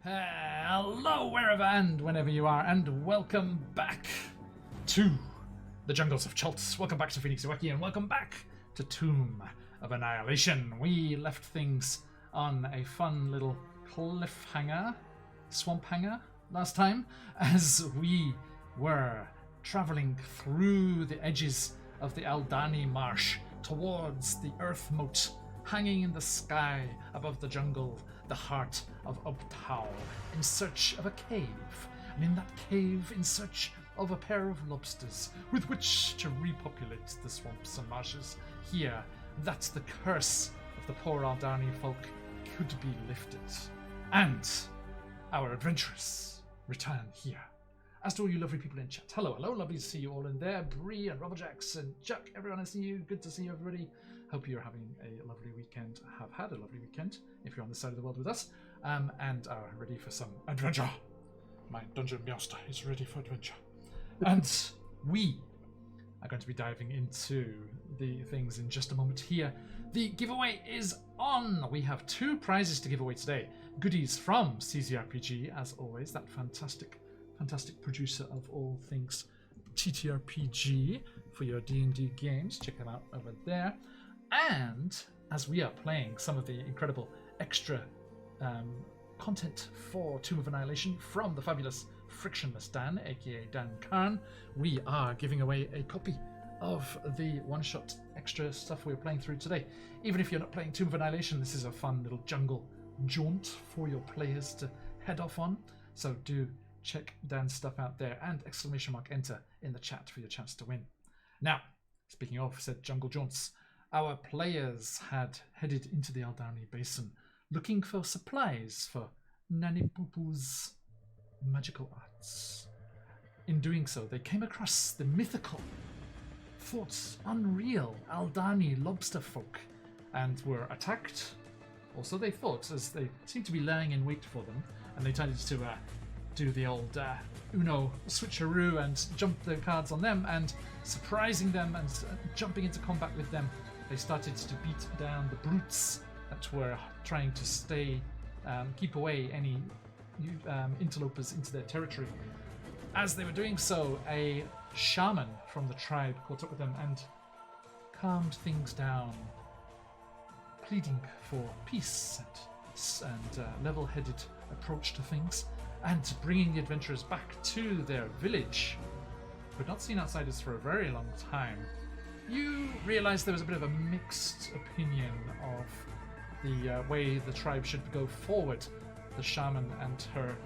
Hello, wherever and whenever you are, and welcome back to the Jungles of Chult. Welcome back to QuestJunkiesUK, and welcome back to Tomb of Annihilation. We left things on a fun little cliffhanger, swamp hanger last time, as we were travelling through the edges of the Aldani Marsh towards the Earth Moat, hanging in the sky above the jungle, the heart of Ubtao, in search of a cave, and in that cave in search of a pair of lobsters with which to repopulate the swamps and marshes here, that the curse of the poor Aldani folk could be lifted. And our adventurers return here, as do all you lovely people in chat. Hello, hello, lovely to see you all in there. Bree and Rubberjacks and Jack, everyone, I see you. Good to see you, everybody. Hope you're having a lovely weekend, have had a lovely weekend, if you're on this side of the world with us, and are ready for some adventure. My dungeon master is ready for adventure. And we are going to be diving into the things in just a moment here. The giveaway is on. We have 2 prizes to give away today. goodies from CZRPG, as always, that fantastic producer of all things TTRPG for your D&D games. Check them out over there. And as we are playing some of the incredible extra content for Tomb of Annihilation from the fabulous Frictionless Dan, aka Dan Khan, we are giving away a copy of the one-shot extra stuff we're playing through today. Even if you're not playing Tomb of Annihilation, this is a fun little jungle jaunt for your players to head off on. So do check Dan's stuff out there, and !enter in the chat for your chance to win. Now, speaking of said jungle jaunts, our players had headed into the Aldani Basin looking for supplies for Nanipupu's magical arts. In doing so, they came across the mythical, thought unreal Aldani lobster folk and were attacked. Also, they thought, as they seemed to be lying in wait for them, and they decided to do the old Uno switcheroo and jump the cards on them, and surprising them and jumping into combat with them, they started to beat down the brutes that were trying to keep away any interlopers into their territory. As they were doing so, a shaman from the tribe caught up with them and calmed things down, pleading for peace and level-headed approach to things, and bringing the adventurers back to their village. Who had not seen outsiders for a very long time. You realise there was a bit of a mixed opinion of the way the tribe should go forward. The shaman and her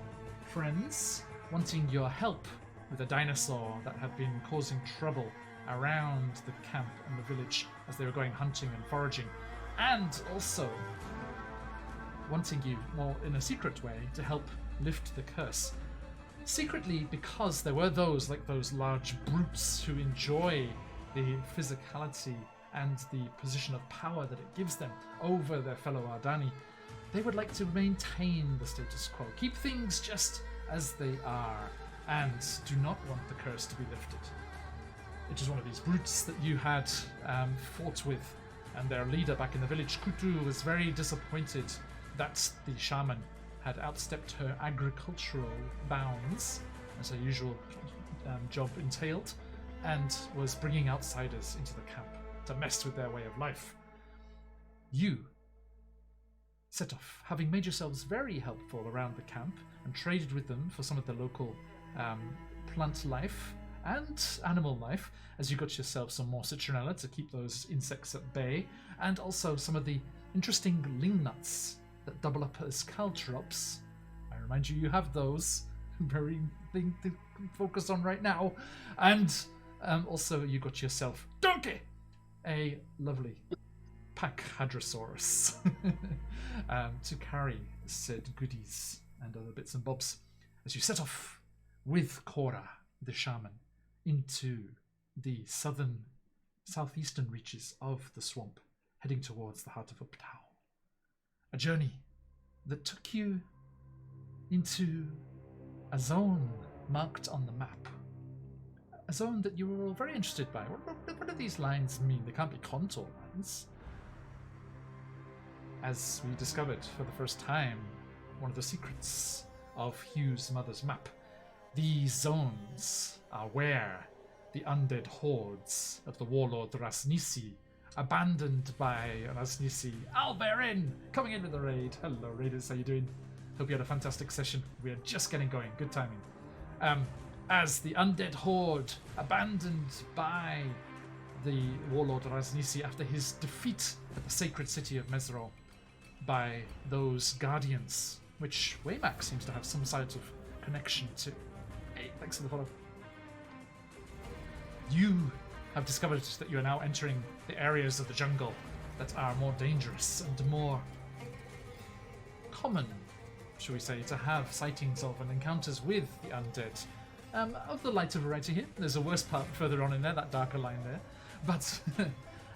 friends wanting your help with a dinosaur that had been causing trouble around the camp and the village as they were going hunting and foraging, and also wanting you, more in a secret way, to help lift the curse. Secretly, because there were those, like those large brutes, who enjoy the physicality and the position of power that it gives them over their fellow Ardani. They would like to maintain the status quo, keep things just as they are, and do not want the curse to be lifted. It is one of these brutes that you had fought with, and their leader back in the village, Kutu, was very disappointed that the shaman had outstepped her agricultural bounds, as her usual job entailed, and was bringing outsiders into the camp to mess with their way of life. You set off, having made yourselves very helpful around the camp and traded with them for some of the local plant life and animal life, as you got yourself some more citronella to keep those insects at bay, and also some of the interesting ling nuts that double up as caltrops. I remind you, you have those. Very thing to focus on right now. And also you got yourself Donkey, a lovely pack hadrosaurus to carry said goodies and other bits and bobs as you set off with Cora, the shaman, into the southeastern reaches of the swamp, heading towards the heart of Uptao. A journey that took you into a zone marked on the map. A zone that you were all very interested by. What do these lines mean? They can't be contour lines. As we discovered for the first time, one of the secrets of Hugh's mother's map, these zones are where the undead hordes of the warlord Rasnisi, abandoned by Rasnisi, Alberin, coming in with a raid. Hello raiders, how you doing? Hope you had a fantastic session. We are just getting going, good timing. As the undead horde, abandoned by the warlord Rasnisi after his defeat at the sacred city of Mesrol by those guardians, which Waymack seems to have some sort of connection to. Hey, thanks for the follow. You have discovered that you are now entering the areas of the jungle that are more dangerous and more common, shall we say, to have sightings of and encounters with the undead. Of the lighter variety here. There's a worse part further on in there, that darker line there. But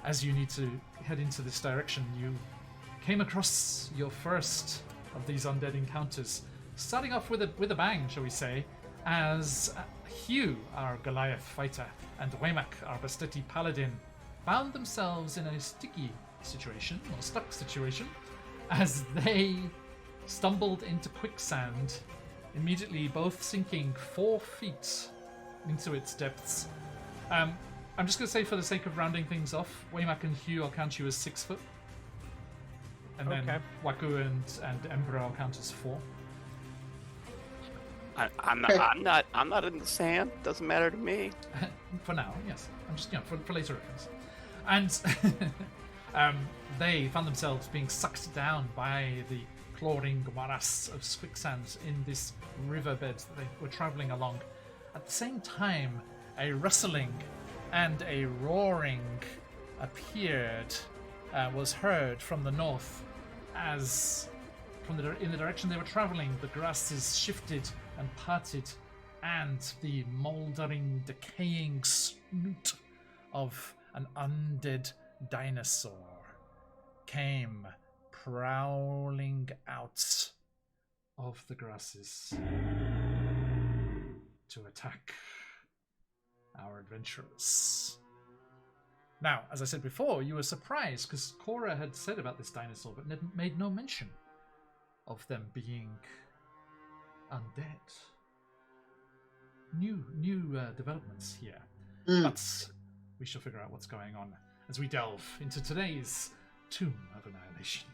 as you need to head into this direction, you came across your first of these undead encounters, starting off with a bang, shall we say, as Hugh, our Goliath fighter, and Waymack, our Basteti paladin, found themselves in a sticky situation, or stuck situation, as they stumbled into quicksand, immediately both sinking 4 feet into its depths. I'm just going to say, for the sake of rounding things off, Waymak and Hugh, I'll count you as 6 foot. And then Waku and Emperor, I'll count as 4. I'm not in the sand. Doesn't matter to me. For now, yes. I'm just, for later reference. And they found themselves being sucked down by the clawing morass of quicksands in this riverbed that they were traveling along. At the same time, a rustling and a roaring was heard from the north, as in the direction they were traveling, the grasses shifted and parted, and the mouldering, decaying snoot of an undead dinosaur came prowling out of the grasses to attack our adventurers. Now, as I said before, you were surprised because Cora had said about this dinosaur, but made no mention of them being undead. New developments here. But we shall figure out what's going on as we delve into today's Tomb of Annihilation.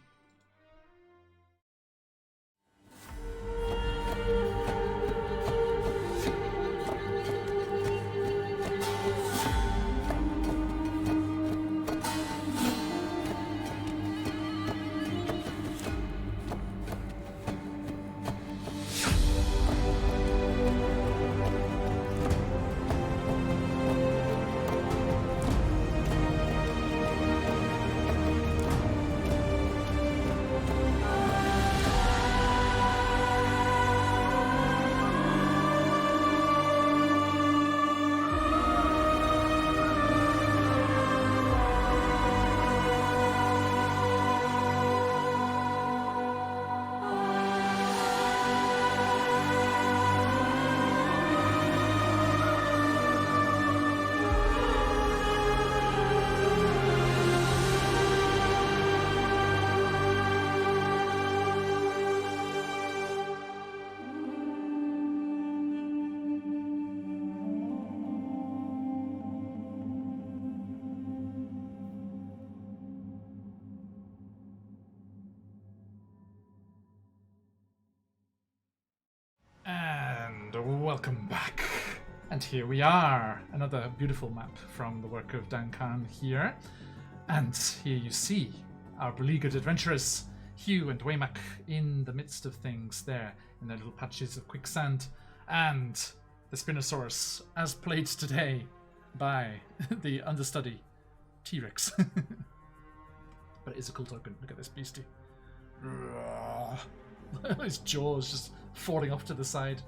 Welcome back. And here we are. Another beautiful map from the work of Dan Khan here. And here you see our beleaguered adventurers, Hugh and Waymak, in the midst of things there, in their little patches of quicksand. And the Spinosaurus, as played today by the understudy, T-Rex. But it is a cool token. Look at this beastie. His jaws just falling off to the side.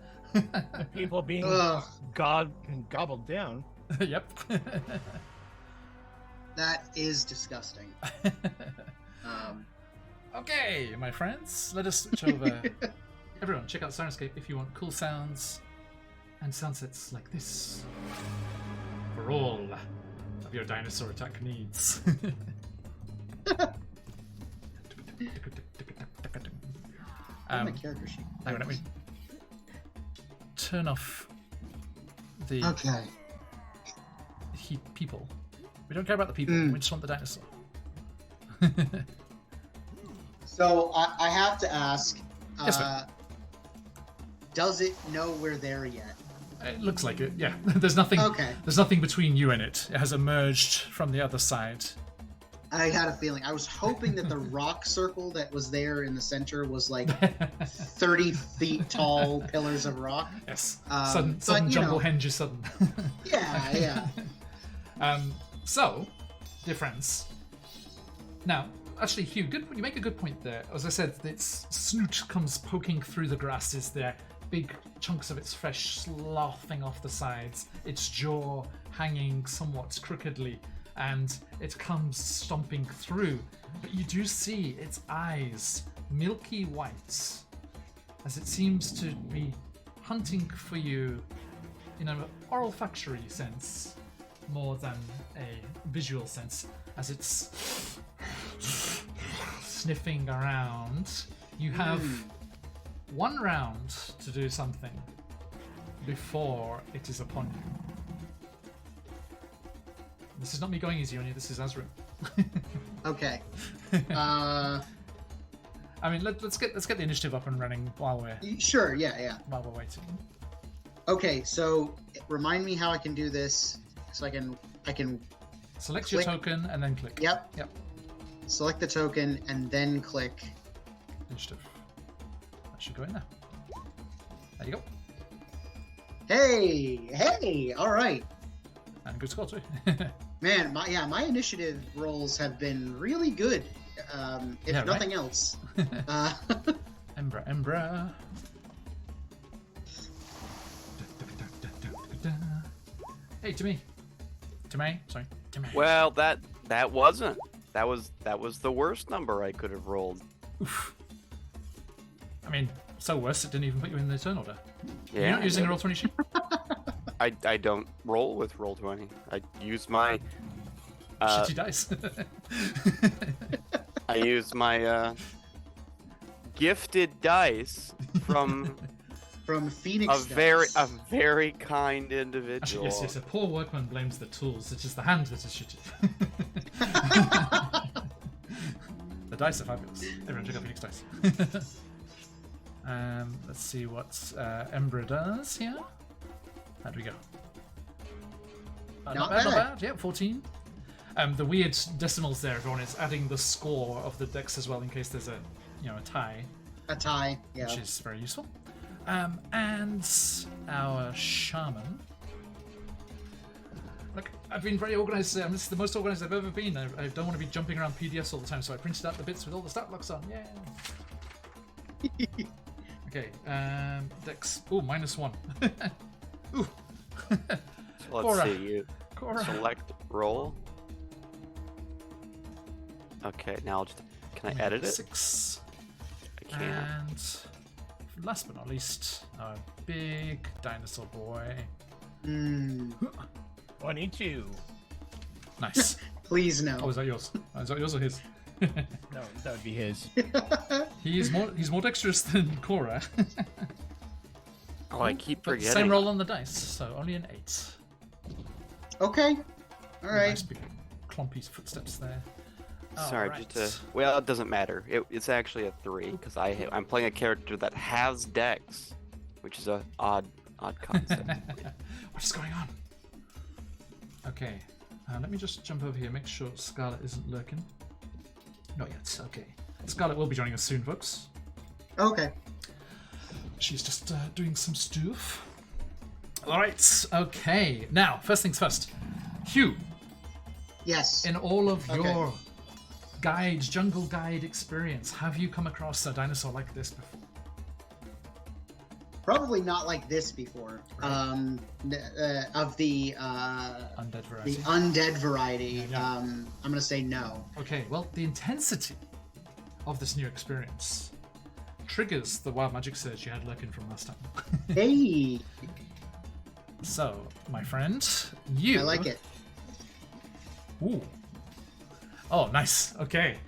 People being gobbled down. Yep. That is disgusting. Okay, my friends, let us switch over. Everyone, check out Sirenscape if you want cool sounds and sunsets like this for all of your dinosaur attack needs. My character sheet. Hang on, let me turn off the people. We don't care about the people. We just want the dinosaur. So I have to ask, Yes, does it know we're there yet? It looks like it, yeah. There's nothing. Okay. There's nothing between you and it. It has emerged from the other side. I had a feeling. I was hoping that the rock circle that was there in the center was like 30 feet tall pillars of rock. Yes. Sudden jumble henge is sudden. Yeah. So, dear friends. Now, actually, Hugh, you make a good point there. As I said, its snoot comes poking through the grasses there. Big chunks of its flesh sloughing off the sides. Its jaw hanging somewhat crookedly. And it comes stomping through. But you do see its eyes, milky white, as it seems to be hunting for you in an olfactory sense more than a visual sense, as it's sniffing around You have 1 round to do something before it is upon you. This is not me going easy on you. This is Azrim. Okay. I mean, let's get the initiative up and running while we're Sure. Yeah. while we're waiting. Okay. So remind me how I can do this. So I can. Select Click. your token and then click. Yep. Yep. Select the token and then click. Initiative. That should go in there. There you go. Hey! All right. And good score too. Man, my initiative rolls have been really good. If Yeah, nothing else. Embra. Hey, to me. Sorry. To me. Well, that wasn't. That was the worst number I could have rolled. Oof. I mean, so worse it didn't even put you in the turn order. Yeah. You're not using a roll 20 sheet? I don't roll with roll 20. I use my Shitty dice. I use my gifted dice from From Phoenix. a very kind Actually, individual. yes. A poor workman blames the tools. It is the hand that is shitty. The dice are fabulous. Everyone check out Phoenix dice. Let's see what Embra does here. How do we go? Not bad. Yeah, 14. The weird decimals there, everyone, is adding the score of the decks as well in case there's a tie, A tie. Yeah. which is very useful. And our shaman. Look, I've been very organised today. This is the most organised I've ever been. I don't want to be jumping around PDFs all the time, so I printed out the bits with all the stat blocks on. Yeah. Okay. Dex. Ooh, -1. Ooh. So let's Cora. see. You Cora. select roll. Okay, now I'll just. Can I edit it? 6. I can't. And last but not least, our big dinosaur boy. 22. Nice. Please no. Oh, is that yours? Is that yours or his? No, that would be his. He's more dexterous than Cora. Oh, I keep But forgetting. same roll on the dice, so only an 8. Okay. All right. Nice big clumpy footsteps there. Sorry, Alright. just to. Well, it doesn't matter. It's actually a 3 because I'm playing a character that has dex, which is a odd concept. What is going on? Okay, let me just jump over here, make sure Scarlet isn't lurking. Not yet. Okay, Scarlet will be joining us soon, folks. Okay. She's just doing some stuff. All right. Okay. Now, first things first. Hugh, Yes. in all of your jungle guide experience, have you come across a dinosaur like this before? Probably not like this before. Of the Undead variety. the undead variety. Yeah. I'm gonna say no. Okay, well, the intensity of this new experience triggers the wild magic surge you had lurking from last time. Hey, So, my friend, you. I like it. Ooh. Oh, nice. Okay.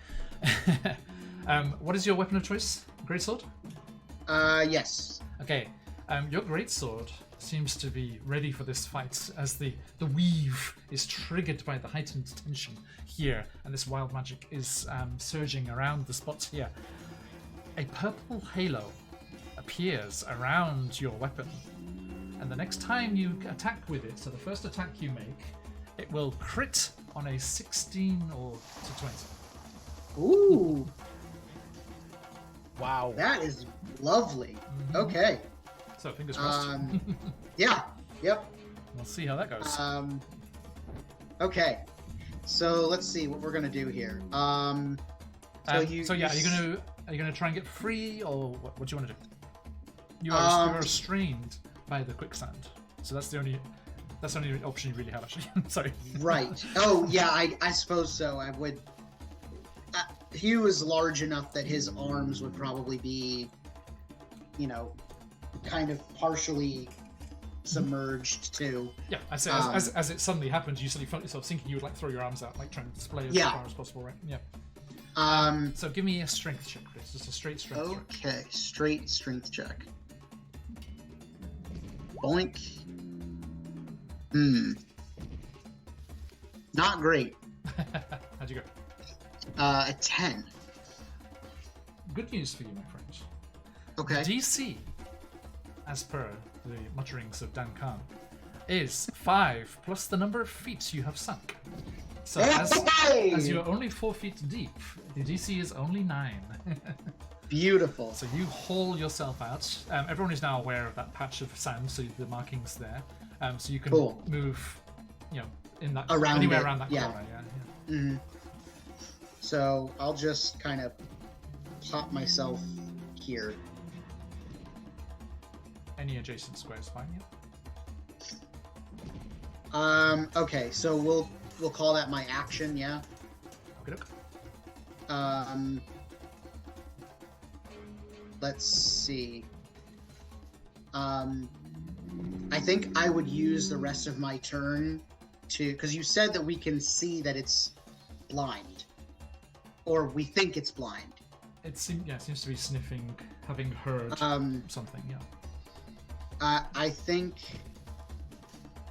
What is your weapon of choice? Greatsword? Yes. Okay. Your greatsword seems to be ready for this fight as the weave is triggered by the heightened tension here, and this wild magic is surging around the spots here. A purple halo appears around your weapon, and the next time you attack with it, so the first attack you make, it will crit on a 16 or to 20. Ooh, Wow. that is lovely. Mhm. Okay. So fingers crossed. Yeah. Yep. We'll see how that goes. Okay. So let's see what we're gonna do here. Are you gonna try and get free, or what do you want to do? You are restrained by the quicksand, so that's the only option you really have, actually. Sorry. Right. Oh yeah, I suppose so. I would. Hugh is large enough that his arms would probably be, kind of partially submerged too. Yeah, I say as it suddenly happens, you suddenly felt yourself sinking. You would like throw your arms out, like trying to display as Yeah. far as possible, right? Yeah. So give me a strength check, please. Just a straight strength check. Okay, straight strength check. Boink. Not great. How'd you go? A 10. Good news for you, my friend. Okay. DC, as per the mutterings of Dan Khan, is 5 plus the number of feet you have sunk. So as you are only 4 feet deep, the DC is only 9. Beautiful. So you haul yourself out. Everyone is now aware of that patch of sand, so the markings there. So you can move, in that anywhere around that corner. Yeah. Mm-hmm. So I'll just kind of pop myself here. Any adjacent square is fine. Yeah. Okay, so we'll call that my action. Yeah. Okay. Let's see. I think I would use the rest of my turn because you said that we can see that it's blind, or we think it's blind. It seems to be sniffing, having heard something. Yeah. I think.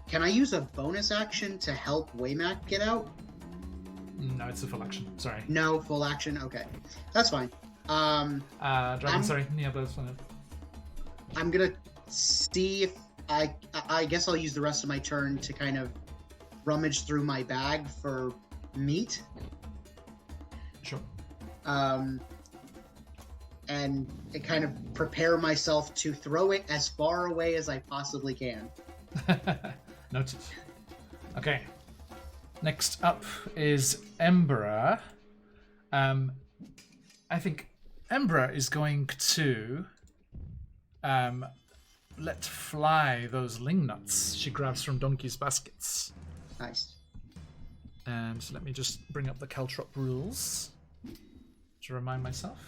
Can I use a bonus action to help Waymack get out? No, it's a full action. Sorry. No, full action. Okay, that's fine. Dragon, sorry. Yeah, but that's fine. I'm gonna see if I guess I'll use the rest of my turn to kind of rummage through my bag for meat. Sure. And kind of prepare myself to throw it as far away as I possibly can. Noted. Okay. Next up is Embera. I think Embera is going to let fly those ling nuts she grabs from Donkey's baskets. Nice. And let me just bring up the Caltrop rules to remind myself.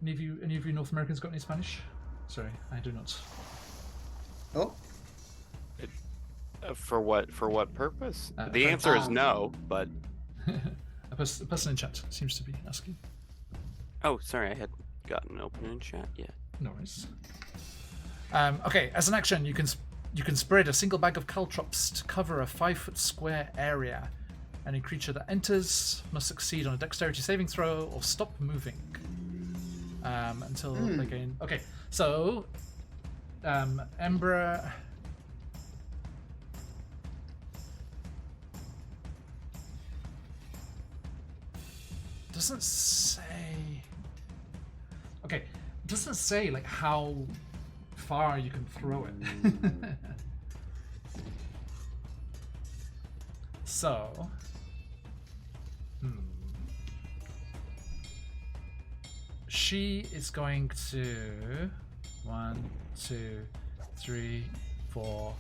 Any of you North Americans got any Spanish? Sorry, I do not. Oh. For what purpose? The answer is no, but... a person in chat seems to be asking. Oh, sorry, I had gotten open in chat yet. No worries. Okay, as an action, you can spread a single bag of caltrops to cover a 5-foot square area. Any creature that enters must succeed on a dexterity saving throw or stop moving until they gain. Okay, so Embera. Doesn't say. Okay, doesn't say like how far you can throw it. So, she is going to 1, 2, 3, 4,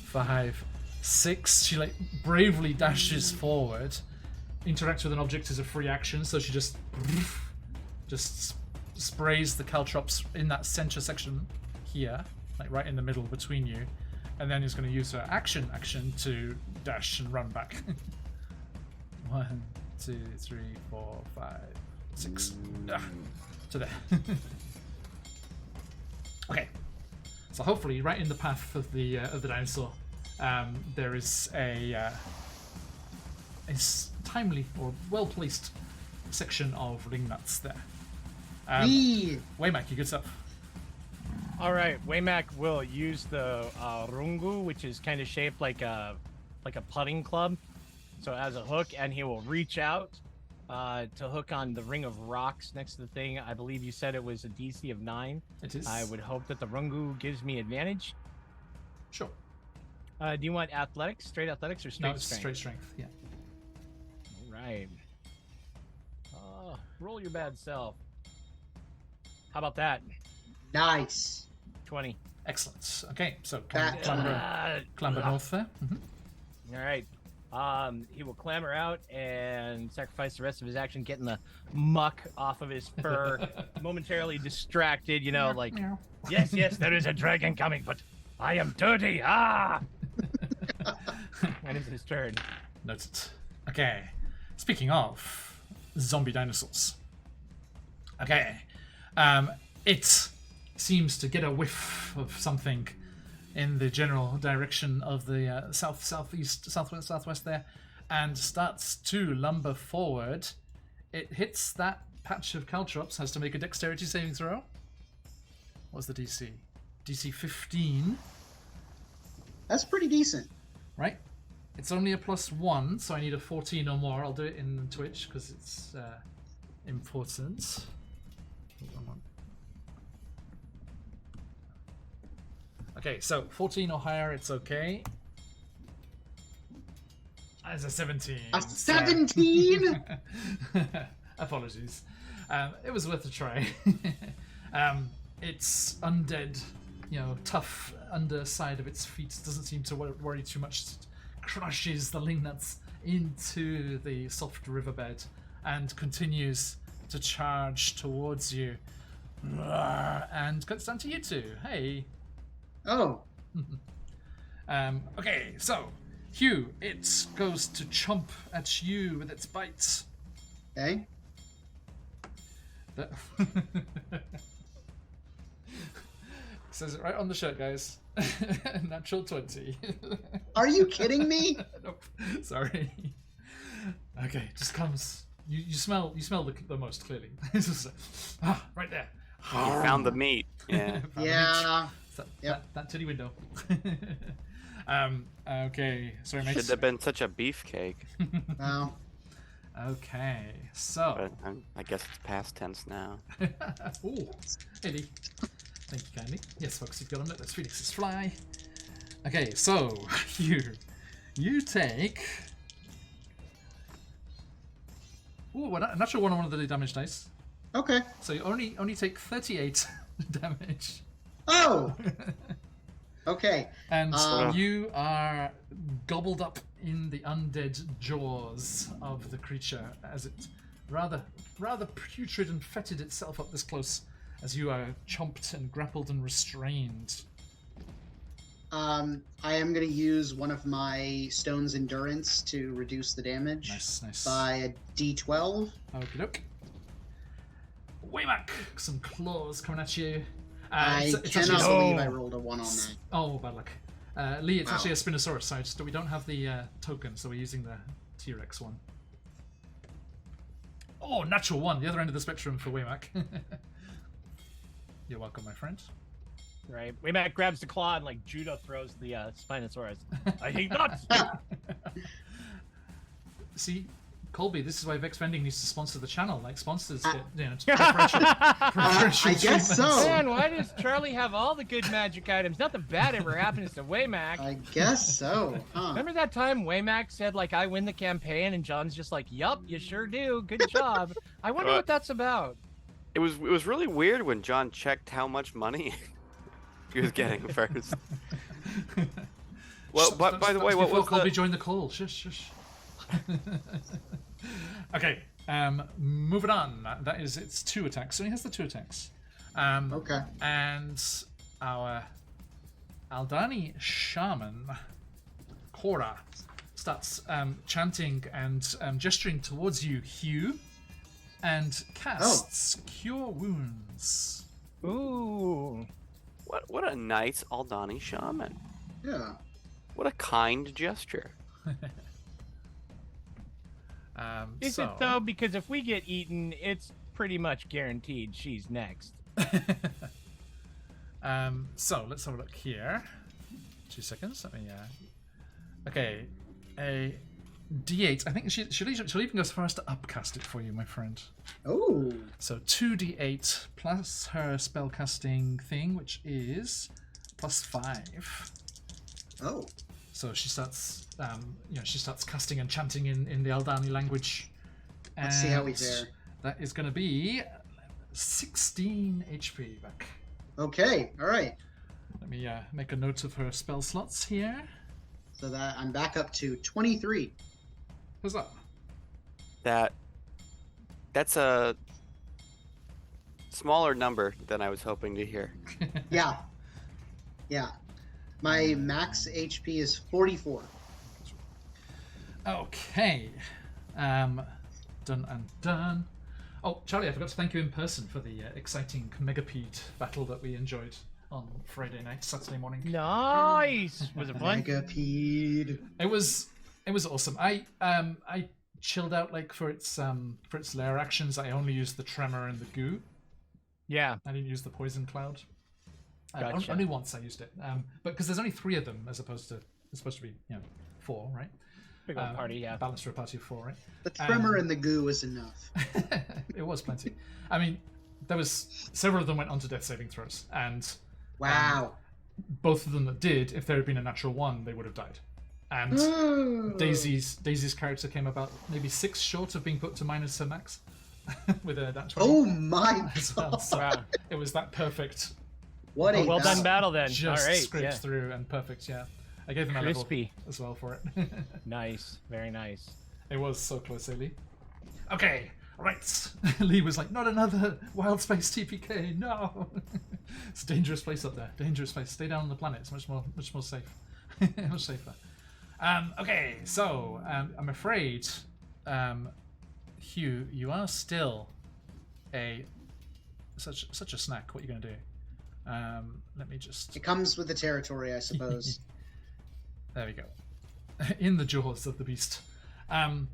5, 6. She like bravely dashes forward. Interact with an object is a free action, so she just sprays the caltrops in that center section here, like right in the middle between you, and then is going to use her action to dash and run back. 1, 2, 3, 4, 5, 6. To there. Okay, so hopefully, right in the path of the dinosaur, there is a timely or well-placed section of ring nuts there. Waymack, you good stuff. All right, Waymack will use the rungu, which is kind of shaped like a putting club, so as a hook, and he will reach out to hook on the ring of rocks next to the thing. I believe you said it was a DC of 9. It is. I would hope that the rungu gives me advantage. Sure. Do you want athletics, straight athletics, or straight No, it's strength? straight strength. Yeah. Right. Roll your bad self. How about that? Nice. 20. Excellent. Okay, so clamber north there. All right. He will clamber out and sacrifice the rest of his action, getting the muck off of his fur. Momentarily distracted, like, yes, there is a dragon coming, but I am dirty. And it's his turn. Noted. Okay. Speaking of, zombie dinosaurs. Okay. It seems to get a whiff of something in the general direction of the southwest there, and starts to lumber forward. It hits that patch of caltrops, has to make a dexterity saving throw. What's the DC? DC 15. That's pretty decent. Right? It's only a +1, so I need a 14 or more. I'll do it in Twitch because it's important. Okay, so 14 or higher, it's okay. As a 17. A 17? Apologies. It was worth a try. It's undead, tough underside of its feet doesn't seem to worry too much. It crushes the ling nuts into the soft riverbed and continues to charge towards you. And it's down to you two. Hey. Oh. Okay, so Hugh, it goes to chomp at you with its bites. Okay. Says it right on the shirt, guys. Natural 20. Are you kidding me? Nope. Sorry. Okay, just comes. You smell the most clearly. Right there. You found the meat. Yeah. Yeah. That titty window. Okay. Sorry, mate. Should have been such a beefcake. Well. Okay, so. But I guess it's past tense now. Ooh, Eddie. Thank you kindly. Yes, folks, you've got to let Phoenixes fly. Okay, so you take. Ooh, a natural one on one of the damage dice. Okay. So you only take 38 damage. Oh. Okay. And you are gobbled up in the undead jaws of the creature as it rather putrid and fetid itself up this close as you are chomped and grappled and restrained. I am going to use one of my Stone's Endurance to reduce the damage. Nice. By a D12. Okie doke. Wayback! Some claws coming at you. I cannot believe I rolled a 1 on that. Oh, bad luck. Lee, it's actually a Spinosaurus side, so we don't have the token, so we're using the T-Rex one. Oh, natural 1, the other end of the spectrum for Wayback. You're welcome, my friend. Right. Wayback grabs the claw and like judo throws the Spinosaurus. I hate nuts! See, Colby, this is why Vex Vending needs to sponsor the channel. Like, sponsors get, I guess so. Man, why does Charlie have all the good magic items? Nothing bad ever happens to Waymack. I guess so. Huh. Remember that time Waymack said, like, I win the campaign, and John's just like, yup, you sure do. Good job. I wonder what that's about. It was really weird when John checked how much money he was getting first. Well, by the way, what was Colby joined the call? Shush. Okay, moving on. That is its 2 attacks. So he has the 2 attacks. Okay. And our Aldani shaman, Cora, starts chanting and gesturing towards you, Hugh, and casts Cure Wounds. Ooh. What a nice Aldani shaman. Yeah. What a kind gesture. Is it though? Because if we get eaten, it's pretty much guaranteed she's next. So let's have a look here. 2 seconds. Let me. Okay, a D8. I think she'll even go as far as to upcast it for you, my friend. Oh. So 2d8 plus her spellcasting thing, which is +5. Oh. So she starts, she starts casting and chanting in the Aldani language. Let's see how we fare. That is going to be 16 HP back. Okay. All right. Let me make a note of her spell slots here. So that I'm back up to 23. Huzzah! That's a smaller number than I was hoping to hear. Yeah. My max HP is 44. Okay. Done and done. Oh, Charlie, I forgot to thank you in person for the exciting Megapede battle that we enjoyed on Friday night, Saturday morning. Nice. Was it fun? Megapede. It was awesome. I chilled out like for its lair actions. I only used the tremor and the goo. Yeah. I didn't use the poison cloud. Gotcha. Only once I used it. But because there's only 3 of them as opposed to it's supposed to be 4, right? Big old party, yeah. Balanced for a party of 4, right? The tremor and the goo was enough. It was plenty. I mean, there was several of them went on to death saving throws, and Wow. both of them that did, if there had been a natural 1, they would have died. And Daisy's character came about maybe 6 short of being put to minus her max with a that 20. Oh my as well. god. So Wow. it was that perfect. What a Well done battle then. Just All right. scraped Yeah. through and perfect. Yeah, I gave him a level Crispy. as well for it. Nice. Very nice. It was so close, Lee. Okay, right. Lee was like, not another wild space TPK. No, it's a dangerous place up there. Dangerous place. Stay down on the planet. It's much more safe. Much safer. Okay, so I'm afraid, Hugh, you are still such a snack. What are you going to do? Let me just. It comes with the territory, I suppose. There we go. In the jaws of the beast. And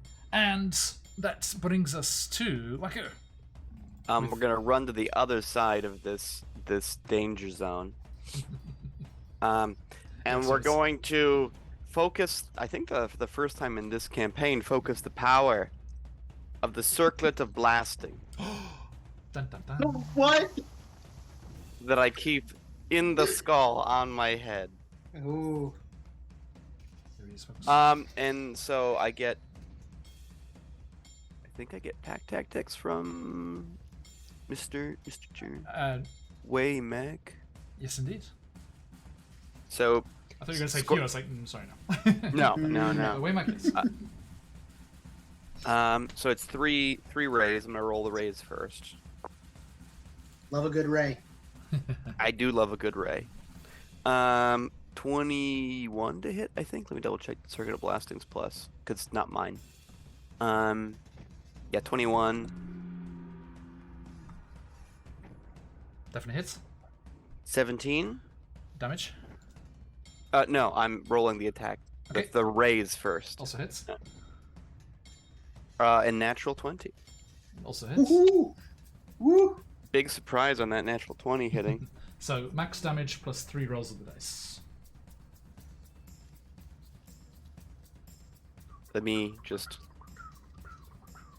that brings us to Waku. We're gonna run to the other side of this danger zone. And we're going to focus. I think for the first time in this campaign, focus the power of the circlet of blasting Dun, dun, dun. What? that I keep in the skull on my head. Ooh. There he is, folks. And so I think I get pack tactics from Mr. Waymack. Yes, indeed. So I thought you were going to say Score- Hugh. I was like, sorry, no. no. Way my case. So it's three rays. I'm gonna roll the rays first. Love a good ray. I do love a good ray. 21 to hit, I think. Let me double check Circuit of Blastings plus, because it's not mine. Yeah, 21. Definitely hits. 17. Damage. No, I'm rolling the attack Okay. with the rays first. Also hits. And natural 20. Also hits. Woohoo! Woo! Big surprise on that natural 20 hitting. So max damage plus 3 rolls of the dice. Let me just...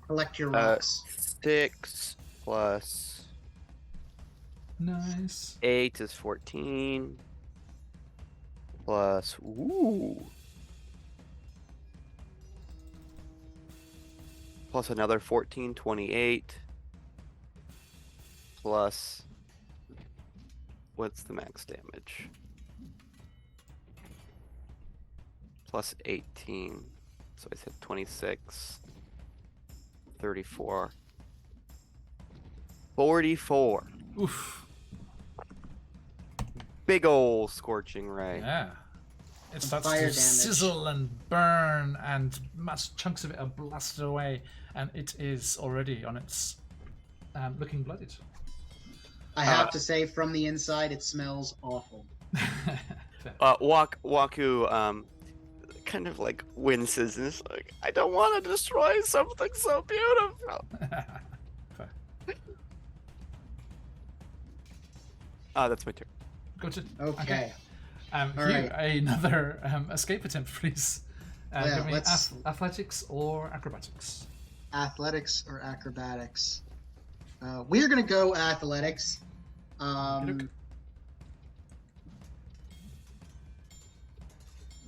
Collect your rocks. 6 plus Nice. 8 is 14. Plus... Ooh! Plus another 14, 28. Plus... What's the max damage? Plus 18. So I said 26. 34. 44. Oof. Big ol' scorching ray. Yeah. It starts fire to damage. sizzle and burn, and mass chunks of it are blasted away, and it is already on its looking bloodied. I have to say, from the inside, it smells awful. Fair. Waku kind of like winces and is like, I don't want to destroy something so beautiful. Fair. That's my turn. Go to. Okay. Hugh, right. another escape attempt, please. Yeah, Give me let's- athletics or acrobatics. Athletics or acrobatics? We're gonna go athletics. Okey-doke.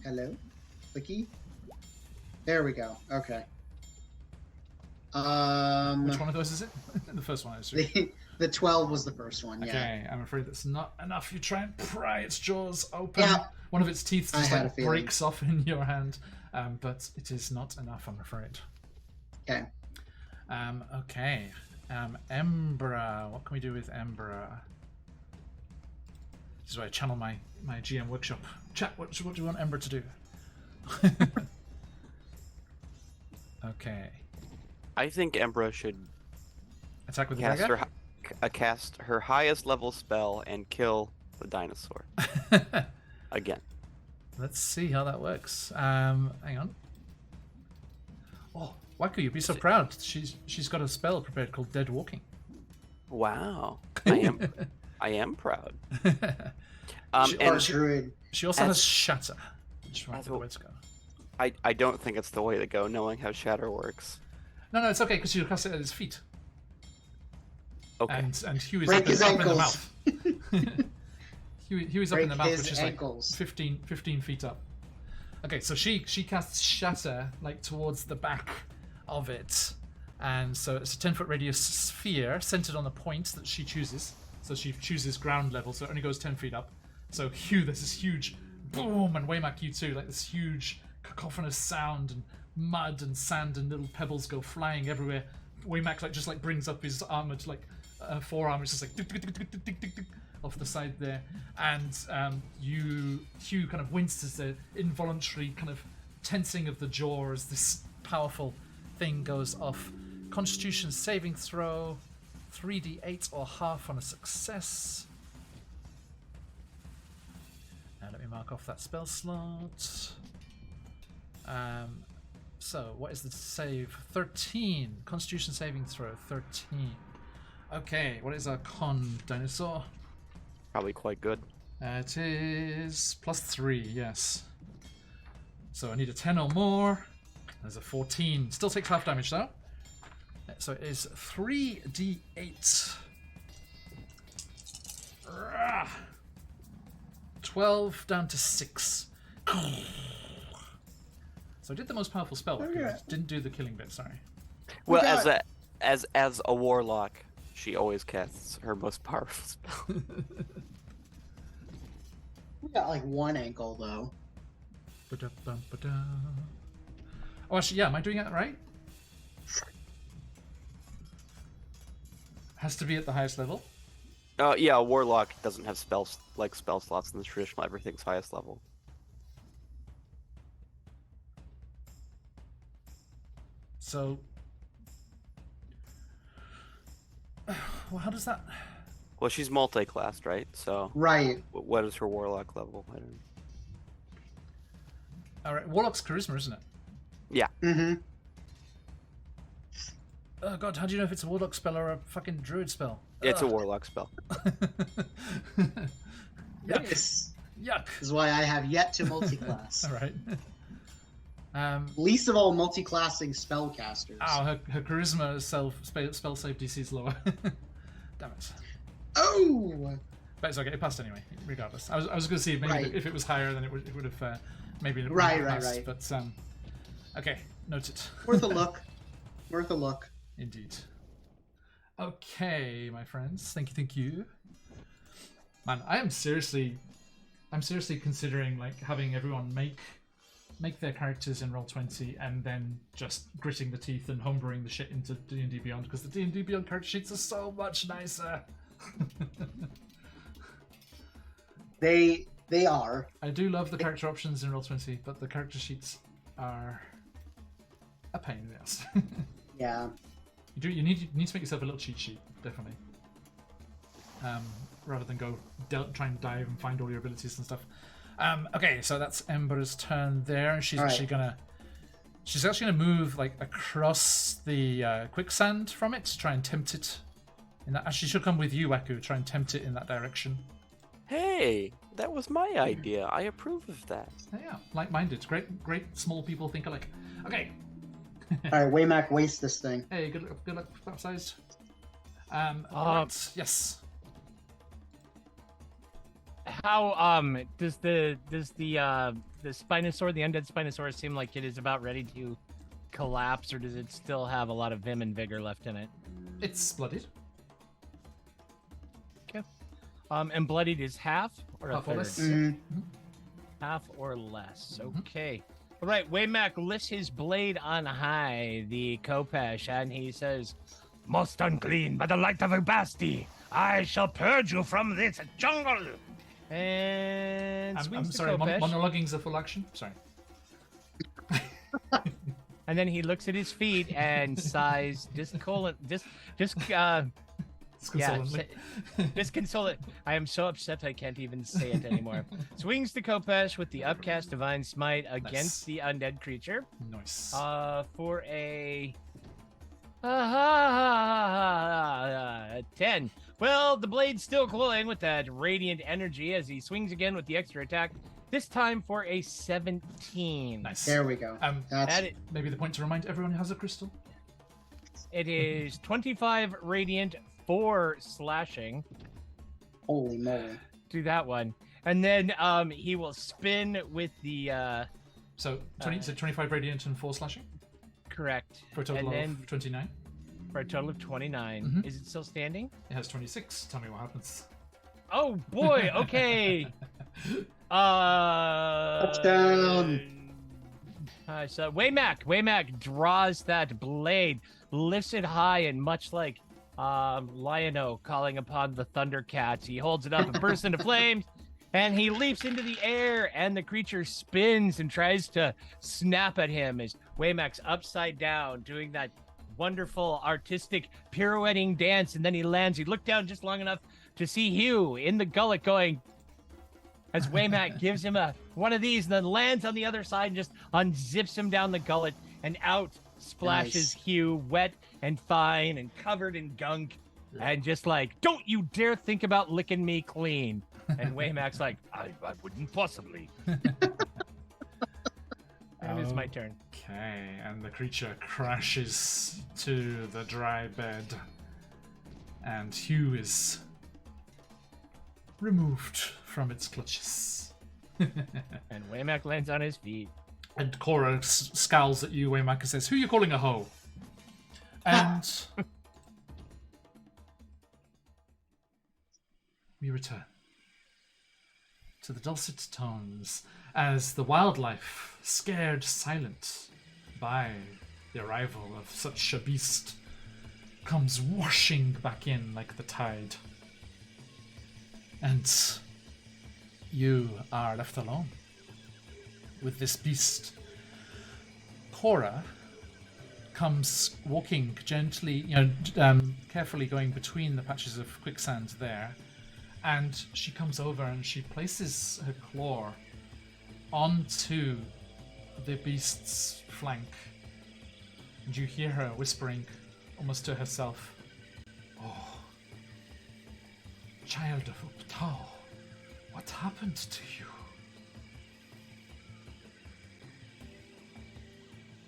Hello, Clicky. There we go. Okay. Which one of those is it? The first one, I assume. The 12 was the first one. Yeah. Okay, I'm afraid that's not enough. You try and pry its jaws open. Yeah. One of its teeth I just had a like feeling. breaks off in your hand, but it is not enough, I'm afraid. Okay. Okay. Embra. What can we do with Embra? This is where I channel my GM workshop. Chat, what do you want Embra to do? Okay. I think Embra should Attack with the cast dagger? cast her highest level spell and kill the dinosaur again. Let's see how that works. Hang on. Oh, Waku, you'd be so proud. She's got a spell prepared called Dead Walking. Wow, I am proud. She also has Shatter. Which might be the way to go. I don't think it's the way to go, knowing how Shatter works. No, it's okay because she'll cast it at his feet. Okay. And Hugh is Break up his in the ankles. mouth. Hugh is up in the mouth, his which is ankles. like 15 feet up. Okay, so she casts Shatter like towards the back of it, and so it's a 10-foot radius sphere centered on the point that she chooses. So she chooses ground level, so it only goes 10 feet up. So Hugh, there's this huge boom, and Waymak, you too, like this huge cacophonous sound, and mud and sand and little pebbles go flying everywhere. Waymak just brings up his armored forearm, it's just like tick, tick, tick, tick, tick, tick, tick, tick, off the side there, and Hugh kind of winces the involuntary kind of tensing of the jaw as this powerful thing goes off. Constitution saving throw, 3d8 or half on a success. Let me mark off that spell slot. So what is the save? 13. Constitution saving throw, 13. Okay, what is our con, dinosaur? Probably quite good. It is +3, yes. So I need a 10 or more. There's a 14. Still takes half damage though. So it is 3d8. 12 down to 6. So I did the most powerful spell. Okay. Didn't do the killing bit, sorry. Well, got- as a warlock, she always casts her most powerful spell. We got like one ankle though. Ba-da-bum-ba-da. Oh, actually, yeah, am I doing that right? Has to be at the highest level. Yeah, a warlock doesn't have spell slots in the traditional everything's highest level. So, well, how does that? Well, she's multi-classed, right? So, Right. what is her warlock level? I don't know. All right, Warlock's charisma, isn't it? Yeah. Mm-hmm. Oh god, how do you know if it's a Warlock spell or a fucking Druid spell? It's a Ugh. warlock spell. Yuck. This Yuck. is why I have yet to multi-class. All right. Least of all multi-classing spellcasters. Ow, her charisma spell save DC is lower. Damn it. Oh! But it's okay, it passed anyway, regardless. I was going to see if maybe Right. if it was higher, then it would have maybe it Right, wouldn't have right, passed. right. But okay, noted. Worth a look. Worth a look. Indeed. Okay, my friends. Thank you. Man, I'm seriously considering having everyone make their characters in Roll20 and then just gritting the teeth and homebrewing the shit into D&D Beyond, because the D&D Beyond character sheets are so much nicer. They are. I do love the character options in Roll20, but the character sheets are a pain in the ass. Yeah. You need to make yourself a little cheat sheet, definitely. Rather than go try and dive and find all your abilities and stuff. Okay, so that's Ember's turn there. She's All actually right. gonna move across the quicksand from it to try and tempt it. In that, she should come with you, Waku. Try and tempt it in that direction. Hey, that was my idea. I approve of that. Yeah, like-minded. Great small people think alike. Okay. Alright, Waymak, waste this thing. Hey, good luck, upsized. Yes. How does the Spinosaur, the undead Spinosaur, seem like it is about ready to collapse, or does it still have a lot of vim and vigor left in it? It's bloodied. Okay. And bloodied is half or a Half or third? less. Mhm. Half or less. Okay. All right. Waymak lifts his blade on high, the Kopesh, and he says, "Most unclean by the light of a basti, I shall purge you from this jungle." And I'm swings the sorry, Kopesh. monologuing's a full action? Sorry. and then he looks at his feet and sighs disconsolate. I am so upset I can't even say it anymore. Swings the Kopesh with the upcast divine smite against the undead creature. Nice. For a 10. Well, the blade's still glowing with that radiant energy as he swings again with the extra attack. This time for a 17. Nice. There we go. Maybe the point to remind everyone who has a crystal. It is 25 radiant, 4 slashing. Holy moly. Do that one. And then he will spin with the... So 25 radiant and 4 slashing? Correct. For a total of 29? For a total of 29. Mhm. Is it still standing? It has 26. Tell me what happens. Oh, boy. Okay. Touchdown. So Waymack draws that blade, lifts it high, and much like Lion-O calling upon the Thundercats, he holds it up and bursts into flames, and he leaps into the air, and the creature spins and tries to snap at him as Waymack's upside down, doing that wonderful artistic pirouetting dance, and then he lands. He looked down just long enough to see Hugh in the gullet going, as Waymack gives him one of these and then lands on the other side and just unzips him down the gullet, and out splashes Hugh, wet and fine and covered in gunk, and just like, don't you dare think about licking me clean. And Waymack's like, I wouldn't possibly. And it's my turn. Okay, and the creature crashes to the dry bed, and Hugh is removed from its clutches. And Waymack lands on his feet. And Cora scowls at you, Waymack, and says, "Who you calling a hoe?" And we return to the dulcet tones as the wildlife, scared silent by the arrival of such a beast, comes washing back in like the tide. And you are left alone with this beast. Cora comes walking gently, carefully going between the patches of quicksand there, and she comes over and she places her claw onto the beast's flank. And you hear her whispering, almost to herself, "Oh, child of Uptao, what happened to you?"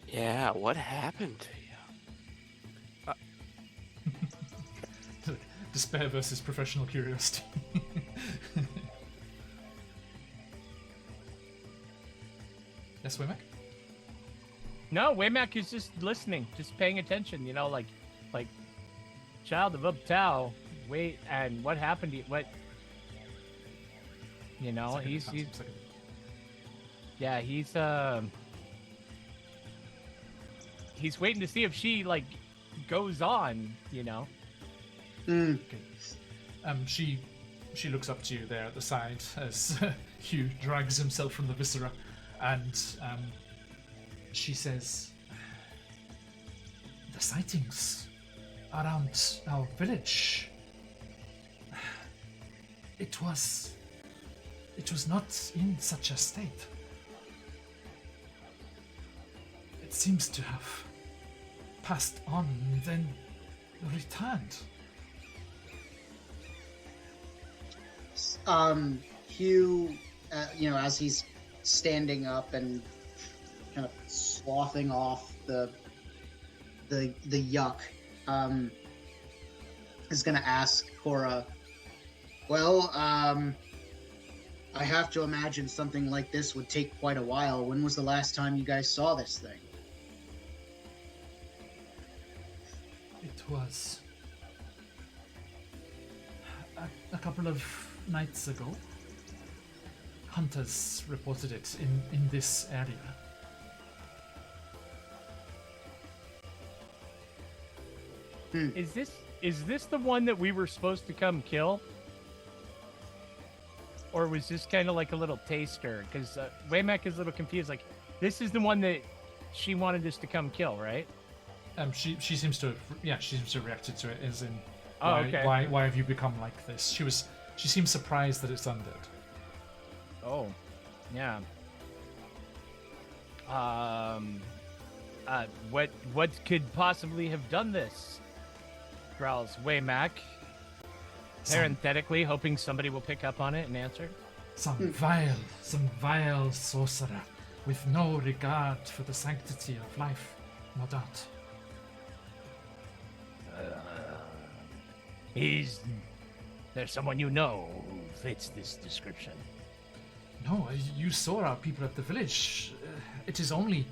Yeah, what happened to you? Despair versus professional curiosity. Yes, Waymack? No, Waymack is just listening, just paying attention, like child of Uptao, wait, and what happened to you? What, he's waiting to see if she, goes on, Mm. Okay. She looks up to you there at the side as Hugh drags himself from the viscera, and she says, "The sightings around our village. It was not in such a state. It seems to have passed on and then returned." Hugh, as he's standing up and kind of sloughing off the yuck, is going to ask Cora, "Well, I have to imagine something like this would take quite a while. When was the last time you guys saw this thing?" It was a couple of nights ago. Hunters reported it in this area. Is this the one that we were supposed to come kill? Or was this kind of like a little taster? Because Waymack is a little confused. Like, this is the one that she wanted us to come kill, right? She seems to have reacted to it as in Oh, okay. why have you become like this? She seems surprised that it's undead. Oh, yeah. What could possibly have done this? Growls Waymack, parenthetically hoping somebody will pick up on it and answer. Some vile sorcerer with no regard for the sanctity of life, no doubt. Is there someone you know who fits this description? No, you saw our people at the village. It is only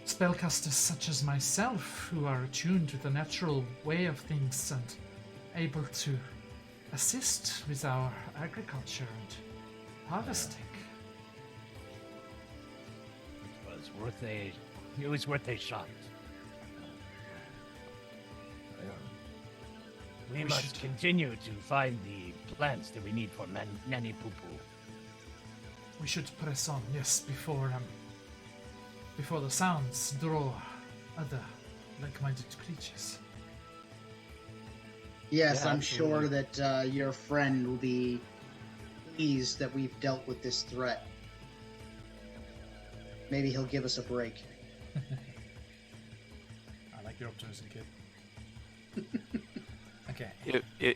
spellcasters such as myself who are attuned to the natural way of things and able to assist with our agriculture and harvesting. It was worth a shot. We must continue to find the plants that we need for Nanny Poo Poo. We should press on, yes, before the sounds draw other like-minded creatures. Yes, Yeah, I'm absolutely. sure that your friend will be pleased that we've dealt with this threat. Maybe he'll give us a break. I like your optimism, kid. Okay.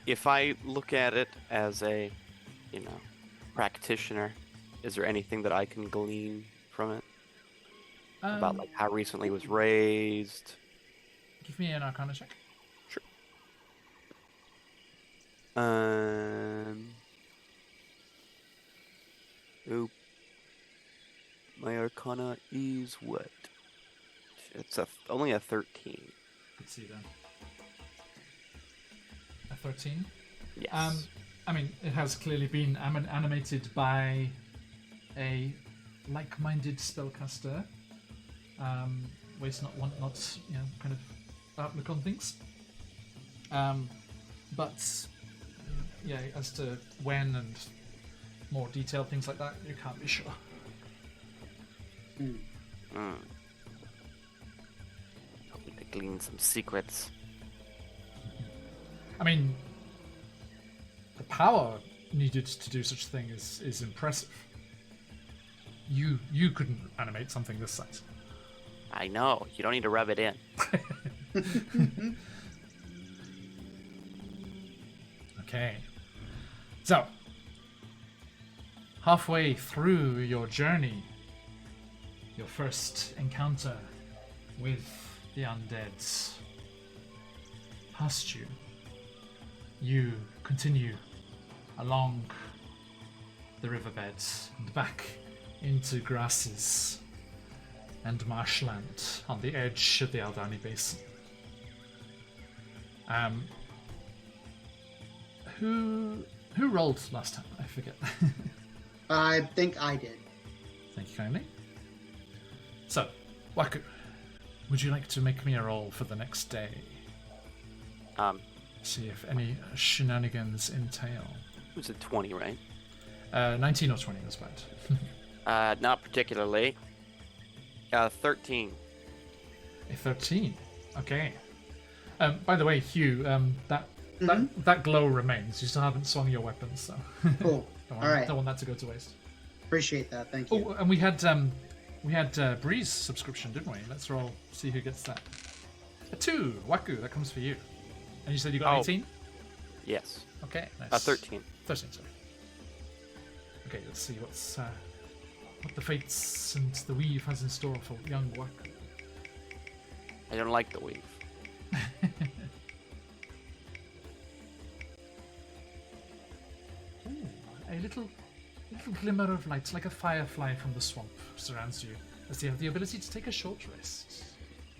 If I look at it as a, practitioner, is there anything that I can glean from it about like how recently it was raised? Give me an Arcana check. Sure. Oop. My Arcana is what? It's only a 13. Let's see then. A 13. Yes. I mean, it has clearly been animated by a like-minded spellcaster. Waste not, want not, kind of outlook on things. But yeah, as to when and more detailed things like that, you can't be sure. Hoping to glean some secrets. I mean, the power needed to do such a thing is impressive. You couldn't animate something this size. I know. You don't need to rub it in. Okay. So, halfway through your journey, your first encounter with the undead past you, you continue along the riverbeds and back into grasses and marshland on the edge of the Aldani Basin. Who rolled last time? I forget. I think I did. Thank you kindly. So, Waku, would you like to make me a roll for the next day? See if any shenanigans entail. It was a 20, right? 19 or 20 was bad. Not particularly. 13. A 13. Okay. By the way, Hugh, that glow remains. You still haven't swung your weapons, so Cool. All right. don't want that to go to waste. Appreciate that. Thank you. Oh, and we had Breeze subscription, didn't we? Let's roll, see who gets that. A 2, Waku, that comes for you. And you said you got 18? Yes. Okay, nice. 13. 13, sorry. Okay, let's see what the fates and the weave has in store for young Waku. I don't like the weave. Ooh, a little glimmer of light, like a firefly from the swamp, surrounds you as you have the ability to take a short rest.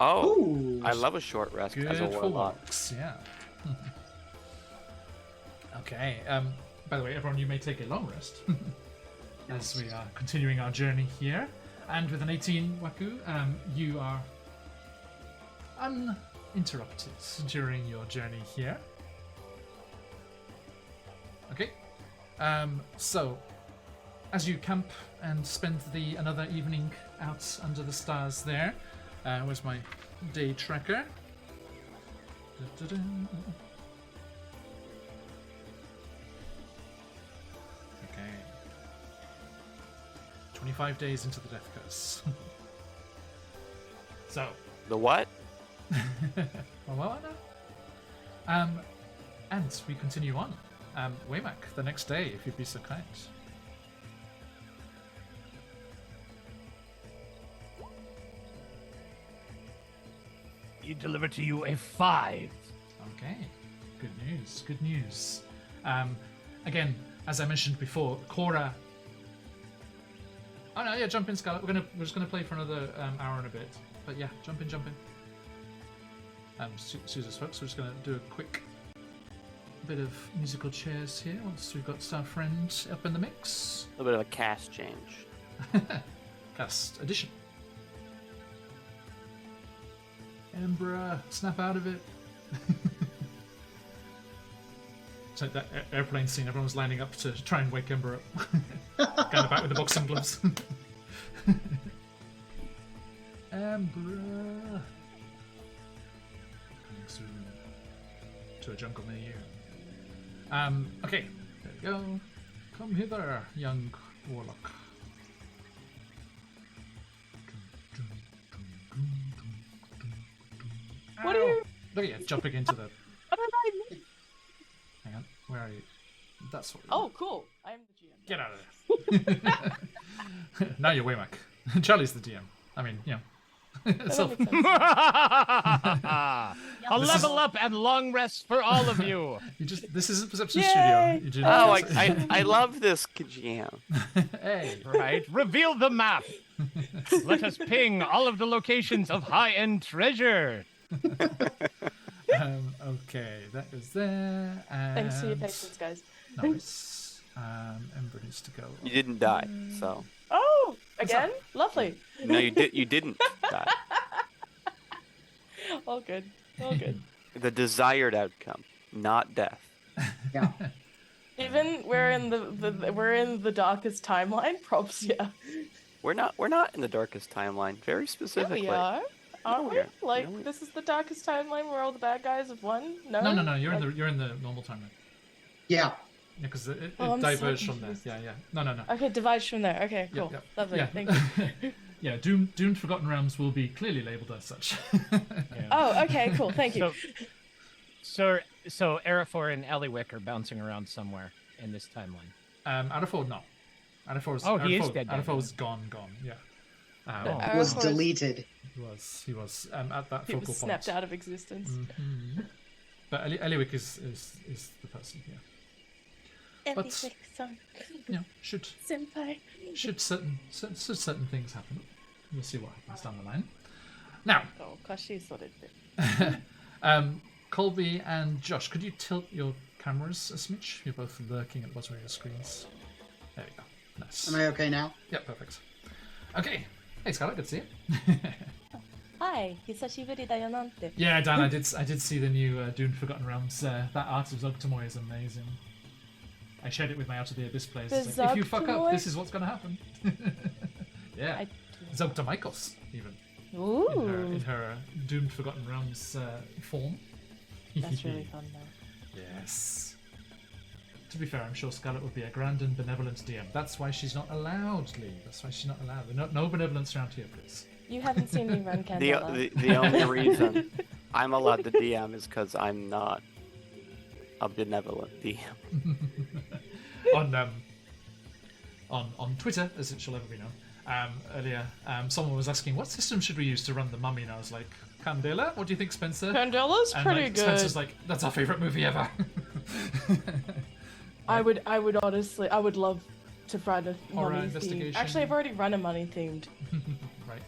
Oh, Ooh. I love a short rest Good as a for warlock. walks, yeah. Okay, by the way, everyone, you may take a long rest as we are continuing our journey here. And with an 18, Waku, you are uninterrupted during your journey here. Okay, so as you camp and spend another evening out under the stars there, where's my day tracker? Da-da-da. Okay. 25 days into the death curse. So. The what? Well, I know. And we continue on. Waymack, the next day, if you'd be so kind. He delivered to you a 5. Okay, good news, good news. Again, as I mentioned before, Cora. Oh no, yeah, jump in, Scarlet. We're just gonna play for another hour and a bit. But yeah, jump in. Susan's folks, we're just gonna do a quick bit of musical chairs here once we've got our friend up in the mix. A little bit of a cast change. Cast addition. Embra, snap out of it. It's like that airplane scene, everyone's lining up to try and wake Ember up. Kind of back with the boxing gloves. Embra. Coming soon to a jungle near you. Okay, there we go. Come hither, young warlock. What are you? Look at you jumping into the. What did I miss? Hang on, where are you? That's what. Oh, cool. I'm the GM. Get out of there. Now you're Waymack. Charlie's the DM. I mean, you know. That So, makes sense. A This level up and long rest for all of you. this isn't Perception Yay! Studio. You do Oh, not I love this jam. Hey. Right? Reveal the map. Let us ping all of the locations of high-end treasure. Okay, that is there. And Thanks for your patience, guys. Nice. Ember needs to go. You didn't die, so Oh, again? Lovely. no, you didn't die. All good. All good. The desired outcome, not death. Yeah. Even we're in we're in the darkest timeline. Props, yeah. We're not in the darkest timeline. Very Yeah, specifically. we are. Aren't No, we? we are. Like No, we- this is the darkest timeline where all the bad guys have won. No. No. You're Like- in the normal timeline. Yeah. Yeah, because it Oh, I'm so diverged from there. confused. Yeah. No. Okay, divides from there. Okay, cool. Yeah. Lovely. Yeah. Thank you. Yeah, Doomed Forgotten Realms will be clearly labelled as such. Oh, okay, cool. Thank you. So Arafor and Eliwick are bouncing around somewhere in this timeline. Adaford, no. Adafor's, Oh, he is dead. Adafor's gone. Yeah. Oh. Was Arafor's- deleted. He was at that He focal was point. snapped out of existence. Mhm. But Eliwick is the person here. But- Everything, You know, should senpai. certain things happen. We'll see what happens down the line. Now, Oh, Kashi sorted it. Colby and Josh, could you tilt your cameras a smidge? You're both lurking at the bottom of your screens. There we go. Nice. Am I okay now? Yeah, perfect. Okay. Hey, Scarlett, good to see you. Hi, hisashiburi da yo nante. Yeah, Dan, I did see the new Doomed Forgotten Realms. That art of Zogtomoy is amazing. I shared it with my Out of the Abyss players. It's The like, if you fuck up, Zogtomoy? this is what's going to happen. Yeah. I- Zogtomaikos, even. Ooh, In her Doomed Forgotten Realms form. that's really fun though. Yes. To be fair, I'm sure Scarlett would be a grand and benevolent DM. That's why she's not allowed, Lee. That's why she's not allowed. No benevolence around here, please. You haven't seen me run The, Candela. the only reason I'm allowed to DM is because I'm not a benevolent DM. On Twitter, as it shall ever be known, earlier, someone was asking, what system should we use to run the mummy? And I was like, Candela? What do you think, Spencer? Candela's And pretty like, good. Spencer's like, that's our favourite movie ever. I would honestly, I would love to run a Horror money themed. investigation. Actually, I've already run a money themed. Right.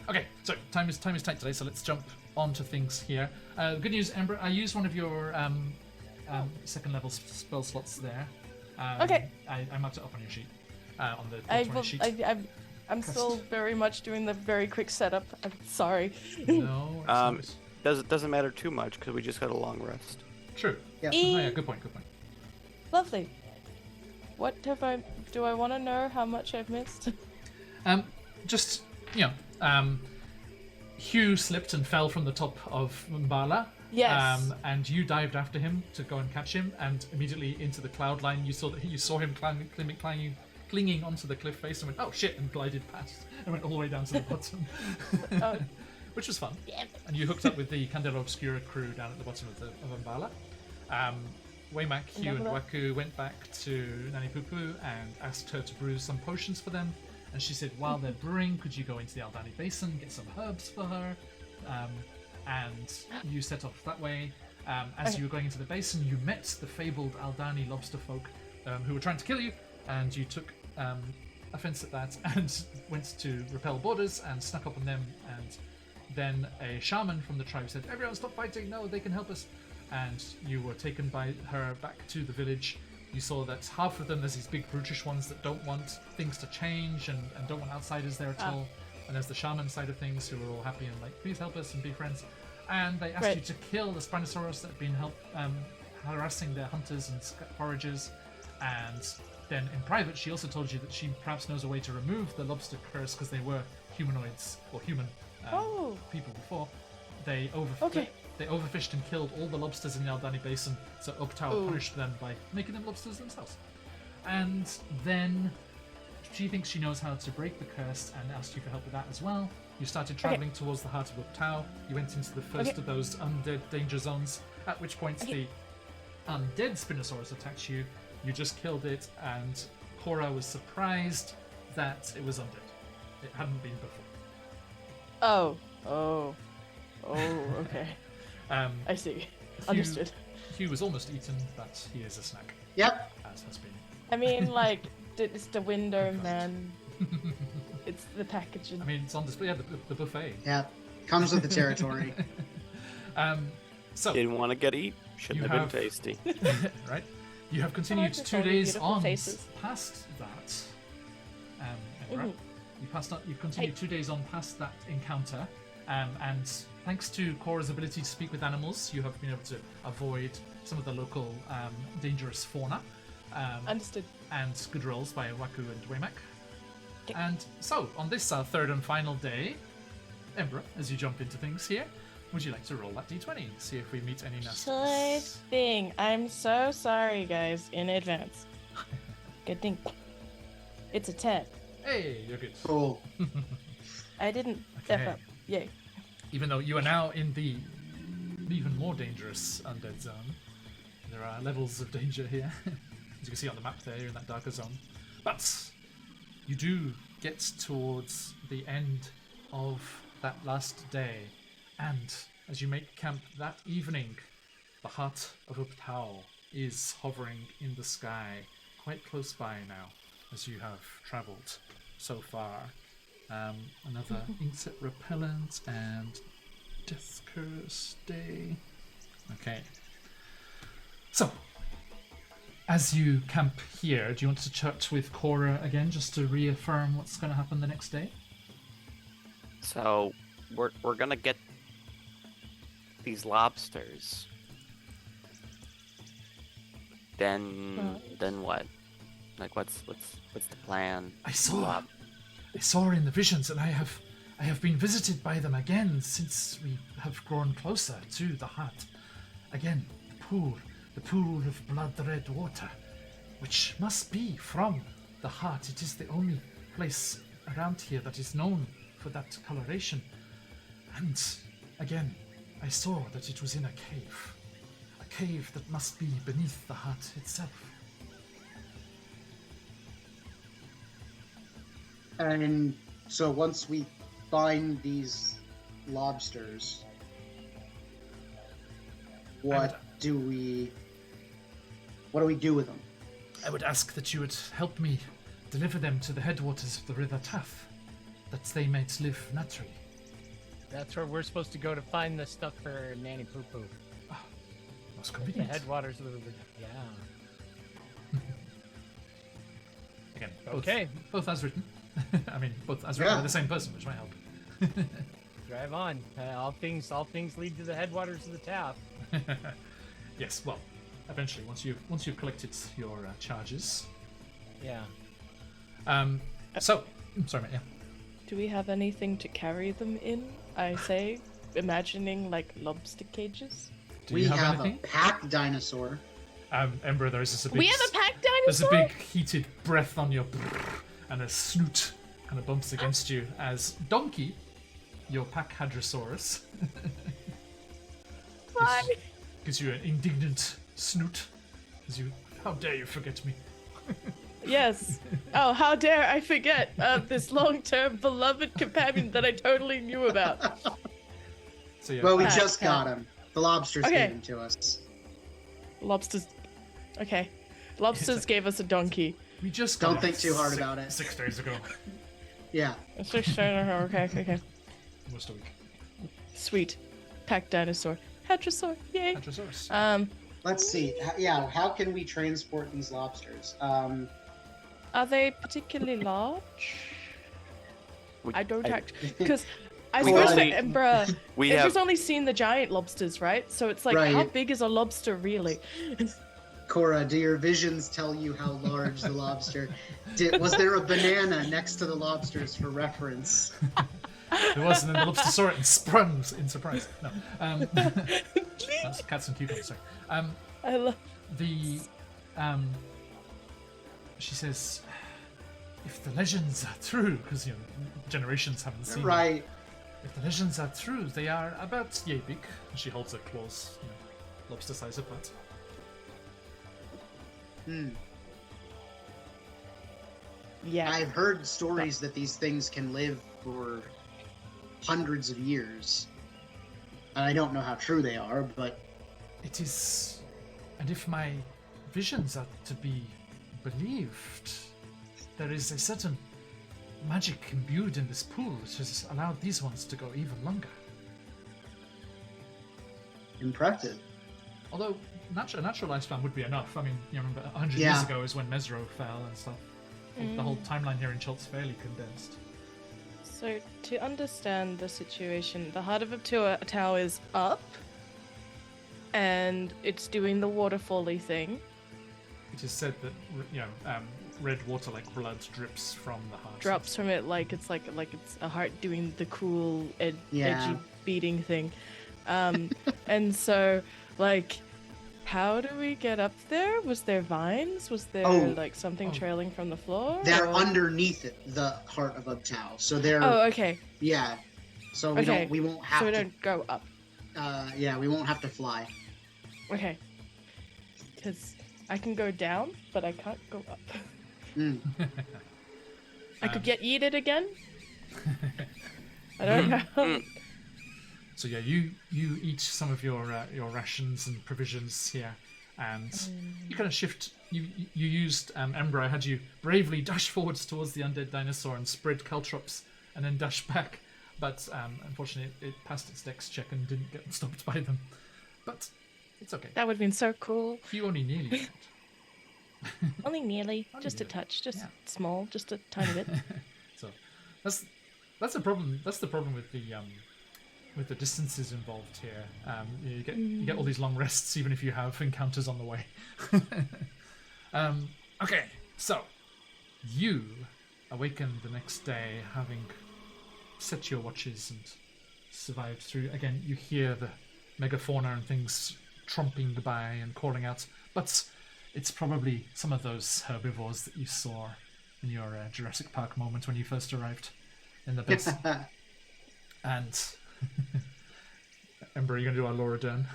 Okay, so time is tight today, so let's jump on to things here. Good news, Ember, I used one of your second level spell slots there. Okay. I marked it up on your sheet. On the 20 sheet. I'm still very much doing the very quick setup. I'm sorry. No, it's not. Doesn't matter too much because we just got a long rest. True. Yeah. Oh, yeah, good point. Lovely. What have I? Do I want to know how much I've missed? Just, Hugh slipped and fell from the top of Mbala. Yes. And you dived after him to go and catch him, and immediately into the cloud line, you saw him clinging onto the cliff face and went, oh shit, and glided past and went all the way down to the bottom. Oh. Which was fun. Yeah. And you hooked up with the Candela Obscura crew down at the bottom of Mbala. Waymak, Hugh, and Waku went back to Nani Pupu and asked her to brew some potions for them. And she said, while they're brewing, could you go into the Aldani Basin, get some herbs for her? And you set off that way. As you were going into the basin, you met the fabled Aldani lobster folk who were trying to kill you, and you took offense at that and went to repel borders and snuck up on them. And then a shaman from the tribe said, everyone stop fighting, no, they can help us. And you were taken by her back to the village. You saw that half of them, there's these big brutish ones that don't want things to change and don't want outsiders there at all. And there's the shaman side of things who are all happy and like, please help us and be friends. And they asked you to kill the Spinosaurus that had been harassing their hunters and foragers. And then in private, she also told you that she perhaps knows a way to remove the lobster curse because they were humanoids or human people before. They overfished and killed all the lobsters in the Aldani Basin, so Uptau punished them by making them lobsters themselves. And then she thinks she knows how to break the curse and asked you for help with that as well. You started travelling towards the heart of Uptau. You went into the first of those undead danger zones, at which point the undead Spinosaurus attacked you. You just killed it, and Cora was surprised that it was undead. It hadn't been before. Oh, okay. I see. Understood. Hugh was almost eaten, but he is a snack. Yep. As has been. I mean, like, it's the window, man. It's the packaging. I mean, it's on display. Yeah, the buffet. Yeah. Comes with the territory. So Didn't want to get eat. Shouldn't have been tasty. Right? You have continued just 2 all the days beautiful on faces. past that. Emperor. You continued 2 days on past that encounter, and thanks to Cora's ability to speak with animals, you have been able to avoid some of the local dangerous fauna. Understood. And good rolls by Waku and Waymak. And so, on this third and final day, Emperor, as you jump into things here, would you like to roll that d20? See if we meet any Sure nasties. thing. I'm so sorry, guys, in advance. Good thing. It's a 10. Hey, you're good. Cool. I didn't Okay. F up. Yay. Even though you are now in the even more dangerous undead zone, there are levels of danger here. As you can see on the map there, you're in that darker zone. But you do get towards the end of that last day, and as you make camp that evening, the heart of Uptau is hovering in the sky, quite close by now, as you have travelled so far. Another insect repellent and death curse day. Okay. So, as you camp here, do you want to chat with Cora again, just to reaffirm what's going to happen the next day? So we're gonna get these lobsters. Then what? Like what's the plan? I saw her in the visions, and I have been visited by them again since we have grown closer to the heart. Again, the pool of blood-red water, which must be from the heart. It is the only place around here that is known for that coloration. And again, I saw that it was in a cave that must be beneath the heart itself. And so once we find these lobsters, what do we do with them? I would ask that you would help me deliver them to the headwaters of the River Taff, that they might live naturally. That's where we're supposed to go to find the stuff for Nanny Poo Poo. Most The convenient. headwaters of the river. Yeah. Again, both as written. I mean, both as written by the same person, which might help. Drive on. All things lead to the headwaters of the Taff. Yes, well, eventually, once you've collected your charges, Yeah. So, sorry, mate. Yeah. Do we have anything to carry them in? I say, imagining like lobster cages. Do We you have have anything? a pack dinosaur. Ember, there's just a big. We have a pack There's a dinosaur. big heated breath on your, and a snoot kind of bumps against you as Donkey, your pack hadrosaurus, Why? gives you an indignant snoot. As you, how dare you forget me? Yes. Oh, how dare I forget this long-term beloved companion that I totally knew about. So yeah, Well, we Pack, just pack. got him. The lobsters Okay. gave him to us. Lobsters. Okay. Lobsters gave us a donkey. we just Don't got think too hard six- about it. 6 days ago, Yeah. Okay. almost a week. Sweet. Pack dinosaur. Hadrosaur. Yay. Hadrosaurus. Let's see. Yeah, how can we transport these lobsters? Are they particularly large? I don't actually, because I We suppose only- that Ember, We Ember's have only seen the giant lobsters, right? So it's like, how Right. big is a lobster really? Cora, do your visions tell you how large the lobster? Was there a banana next to the lobsters for reference? There was, and then the lobster saw it and sprung in surprise. No, that's cats and cucumbers. Sorry. I love. The she says, if the legends are true, because generations haven't seen them. Right. If the legends are true, they are about yay big. And she holds her claws, lobster size apart. Hmm. Yeah. I've heard stories that these things can live for hundreds of years. And I don't know how true they are, but It is, and if my visions are to be believed, there is a certain magic imbued in this pool which has allowed these ones to go even longer. impressive. Although a natural lifespan would be enough. I mean, you remember 100 Yeah. years ago is when Mesro fell and stuff. The whole timeline here in Chult's fairly condensed. So to understand the situation, the heart of Abtua is up, and it's doing the waterfally thing. It is said that red water like blood drips from the heart. Drops from it like it's a heart doing the cool Yeah. edgy beating thing. And so like, how do we get up there? Was there vines? Was there like something trailing from the floor? They're or- underneath it, the heart of Ubtao. So they're Oh, okay. yeah. So we Okay. don't we won't have So we to don't go up. yeah, we won't have to fly. Okay. Because I can go down, but I can't go up. Mm. I could get eaten again. I don't know. So yeah, you eat some of your rations and provisions here, and you kind of shift. You used Ember. I had you bravely dash forwards towards the undead dinosaur and spread caltrops, and then dash back. But unfortunately, it passed its dex check and didn't get stopped by them. But it's okay. That would have been so cool. You only nearly got. Only nearly. Only Just a nearly. touch. Just Yeah. small. Just a tiny bit. So that's the problem. That's the problem with the distances involved here. You get all these long rests even if you have encounters on the way. Okay, so you awaken the next day having set your watches and survived through. Again, you hear the megafauna and things tromping by and calling out, but it's probably some of those herbivores that you saw in your Jurassic Park moment when you first arrived in the base. And Ember, are you going to do our Laura Dern?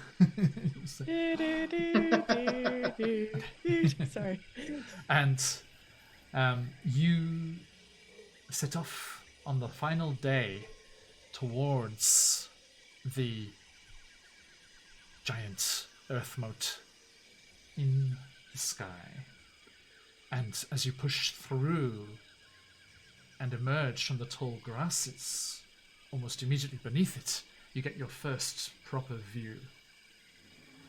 Sorry. And you set off on the final day towards the giant earth moat in the sky. And as you push through and emerge from the tall grasses, almost immediately beneath it, you get your first proper view.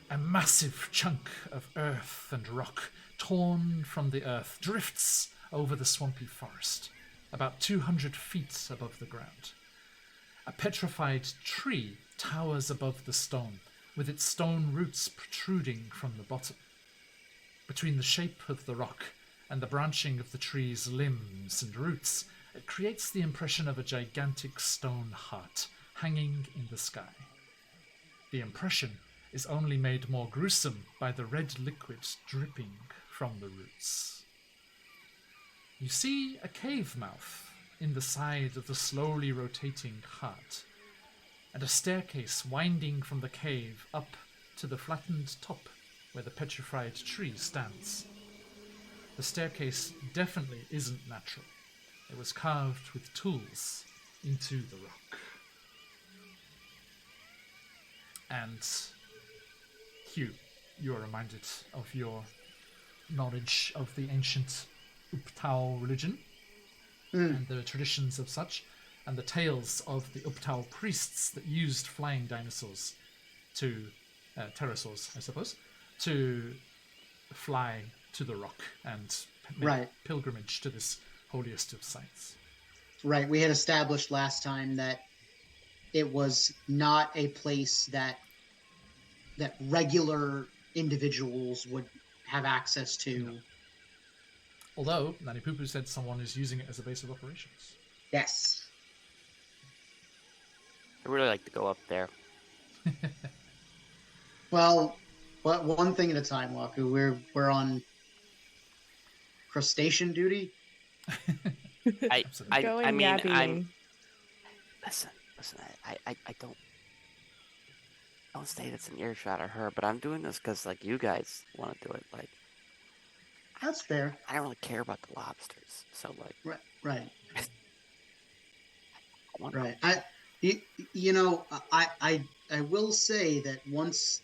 A massive chunk of earth and rock, torn from the earth, drifts over the swampy forest, about 200 feet above the ground. A petrified tree towers above the stone, with its stone roots protruding from the bottom. Between the shape of the rock and the branching of the tree's limbs and roots, it creates the impression of a gigantic stone heart hanging in the sky. The impression is only made more gruesome by the red liquid dripping from the roots. You see a cave mouth in the side of the slowly rotating heart, and a staircase winding from the cave up to the flattened top where the petrified tree stands. The staircase definitely isn't natural. It was carved with tools into the rock. And Hugh, you are reminded of your knowledge of the ancient Uptao religion and the traditions of such, and the tales of the Uptao priests that used flying dinosaurs to, pterosaurs, I suppose, to fly to the rock and make pilgrimage to this holiest of sites. Right. We had established last time that it was not a place that regular individuals would have access to. No. Although Nanny Poo said someone is using it as a base of operations. Yes. I really like to go up there. Well, one thing at a time, Waku. We're on crustacean duty. I Going mean, yapping. Listen, I don't say that's an earshot of her, but I'm doing this because, like, you guys want to do it. Like, That's fair. I don't really care about the lobsters, so, like... Right. I want Right. I will say that once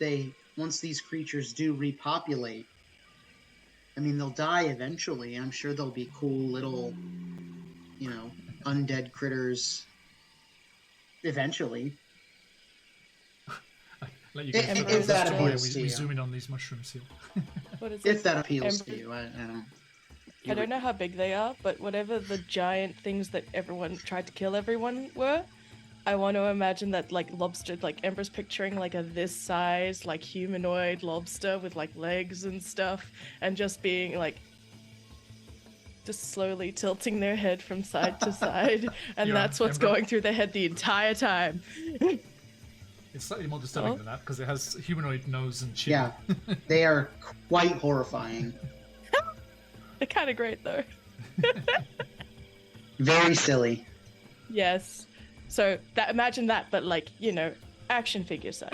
these creatures do repopulate, I mean, they'll die eventually. I'm sure they'll be cool little, undead critters eventually. Let you If get that story. appeals to We you. zoom in on these mushrooms here. What is If it? that appeals Ember- to you, I don't. I don't know how big they are, but whatever the giant things that everyone tried to kill everyone were, I want to imagine that, like, lobster, like Ember's picturing like a this size, like, humanoid lobster with like legs and stuff, and just being like, just slowly tilting their head from side to side, and Yeah, that's what's Ember. going through their head the entire time. It's slightly more disturbing than that because it has a humanoid nose and chin. Yeah, they are quite horrifying. They're kind of great though. Very silly. Yes. So that imagine that, but like, action figure size.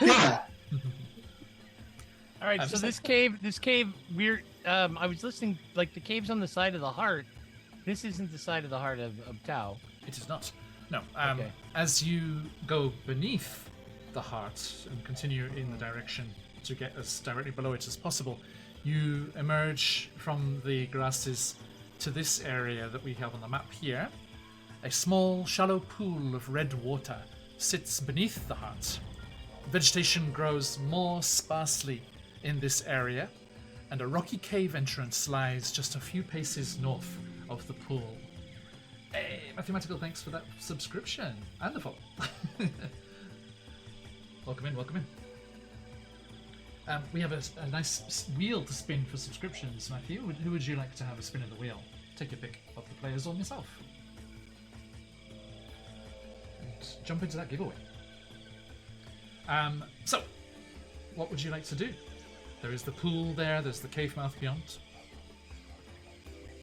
Yeah. All right, so this cave, we're, I was listening, like, the cave's on the side of the heart. This isn't the side of the heart of Tao. It is not. No. Okay. As you go beneath the heart and continue in the direction to get as directly below it as possible, you emerge from the grasses to this area that we have on the map here. A small, shallow pool of red water sits beneath the heart. Vegetation grows more sparsely in this area, and a rocky cave entrance lies just a few paces north of the pool. Hey, Mathematical, thanks for that subscription and the follow. Welcome in. We have a nice wheel to spin for subscriptions, Matthew. Who would you like to have a spin of the wheel? Take your pick of the players or yourself. And jump into that giveaway. So, what would you like to do? There is the pool there, there's the cave mouth beyond.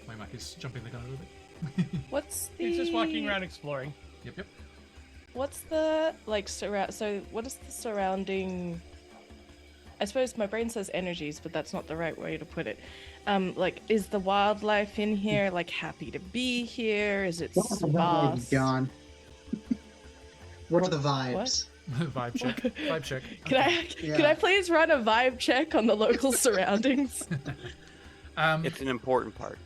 My Mac is jumping the gun a little bit. What's the... He's just walking around exploring. Yep. What's the, like, so what is the surrounding... I suppose my brain says energies, but that's not the right way to put it. Like, is the wildlife in here, like, happy to be here? Is it sparse? John. What are the vibes? Vibe check. Can I please run a vibe check on the local surroundings? It's an important part.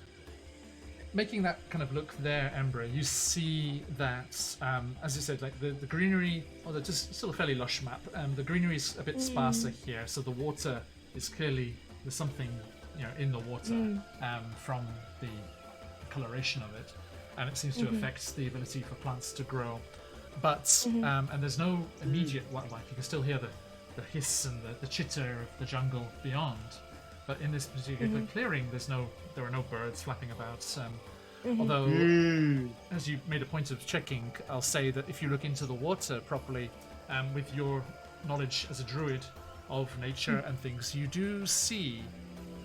Making that kind of look there, Ember, you see that, as you said, like the greenery, although it's still a fairly lush map, the greenery is a bit sparser here, so the water is clearly, there's something in the water from the coloration of it, and it seems to affect the ability for plants to grow. But, and there's no immediate wildlife, you can still hear the hiss and the chitter of the jungle beyond. But in this particular clearing, there are no birds flapping about. Although, as you made a point of checking, I'll say that if you look into the water properly, with your knowledge as a druid of nature and things, you do see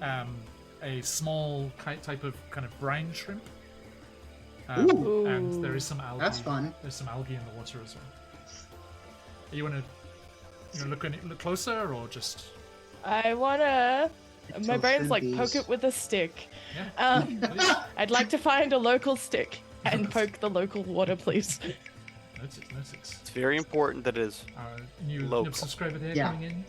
a small type of kind of brine shrimp. And there is some algae. That's fun. There's some algae in the water as well. You want to look closer, or just? I wanna. My all brain's like shrimpies. poke it with a stick. Yeah. Please. I'd like to find a local stick and poke the local water, please. Noted. It's very important that it is New local. subscriber here Yeah. coming in.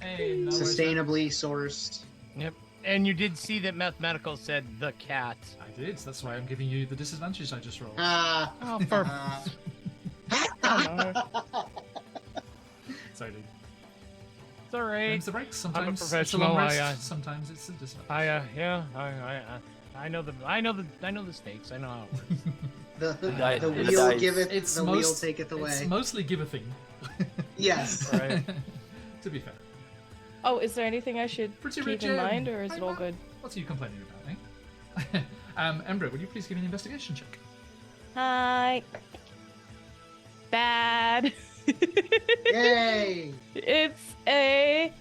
Hey, no worries, Sustainably sourced. Yep. And you did see that Mathematical said the cat. I did. That's why I'm giving you the disadvantage I just rolled. Oh, for Sorry, dude. it's all right. Game's the break. Sometimes it's a professional, long rest. I, Sometimes it's a disadvantage. I know the stakes. I know how it works. The The wheel dice. giveth, It's the wheel taketh away. It's mostly give a thing. Yes. Right. To be fair. Oh, is there anything I should Pretty keep rigid. in mind, or is Hi, it all Matt. good? What's are you complaining about, eh? Embra, would you please give me an investigation check? Hi. Bad. Yay! It's a,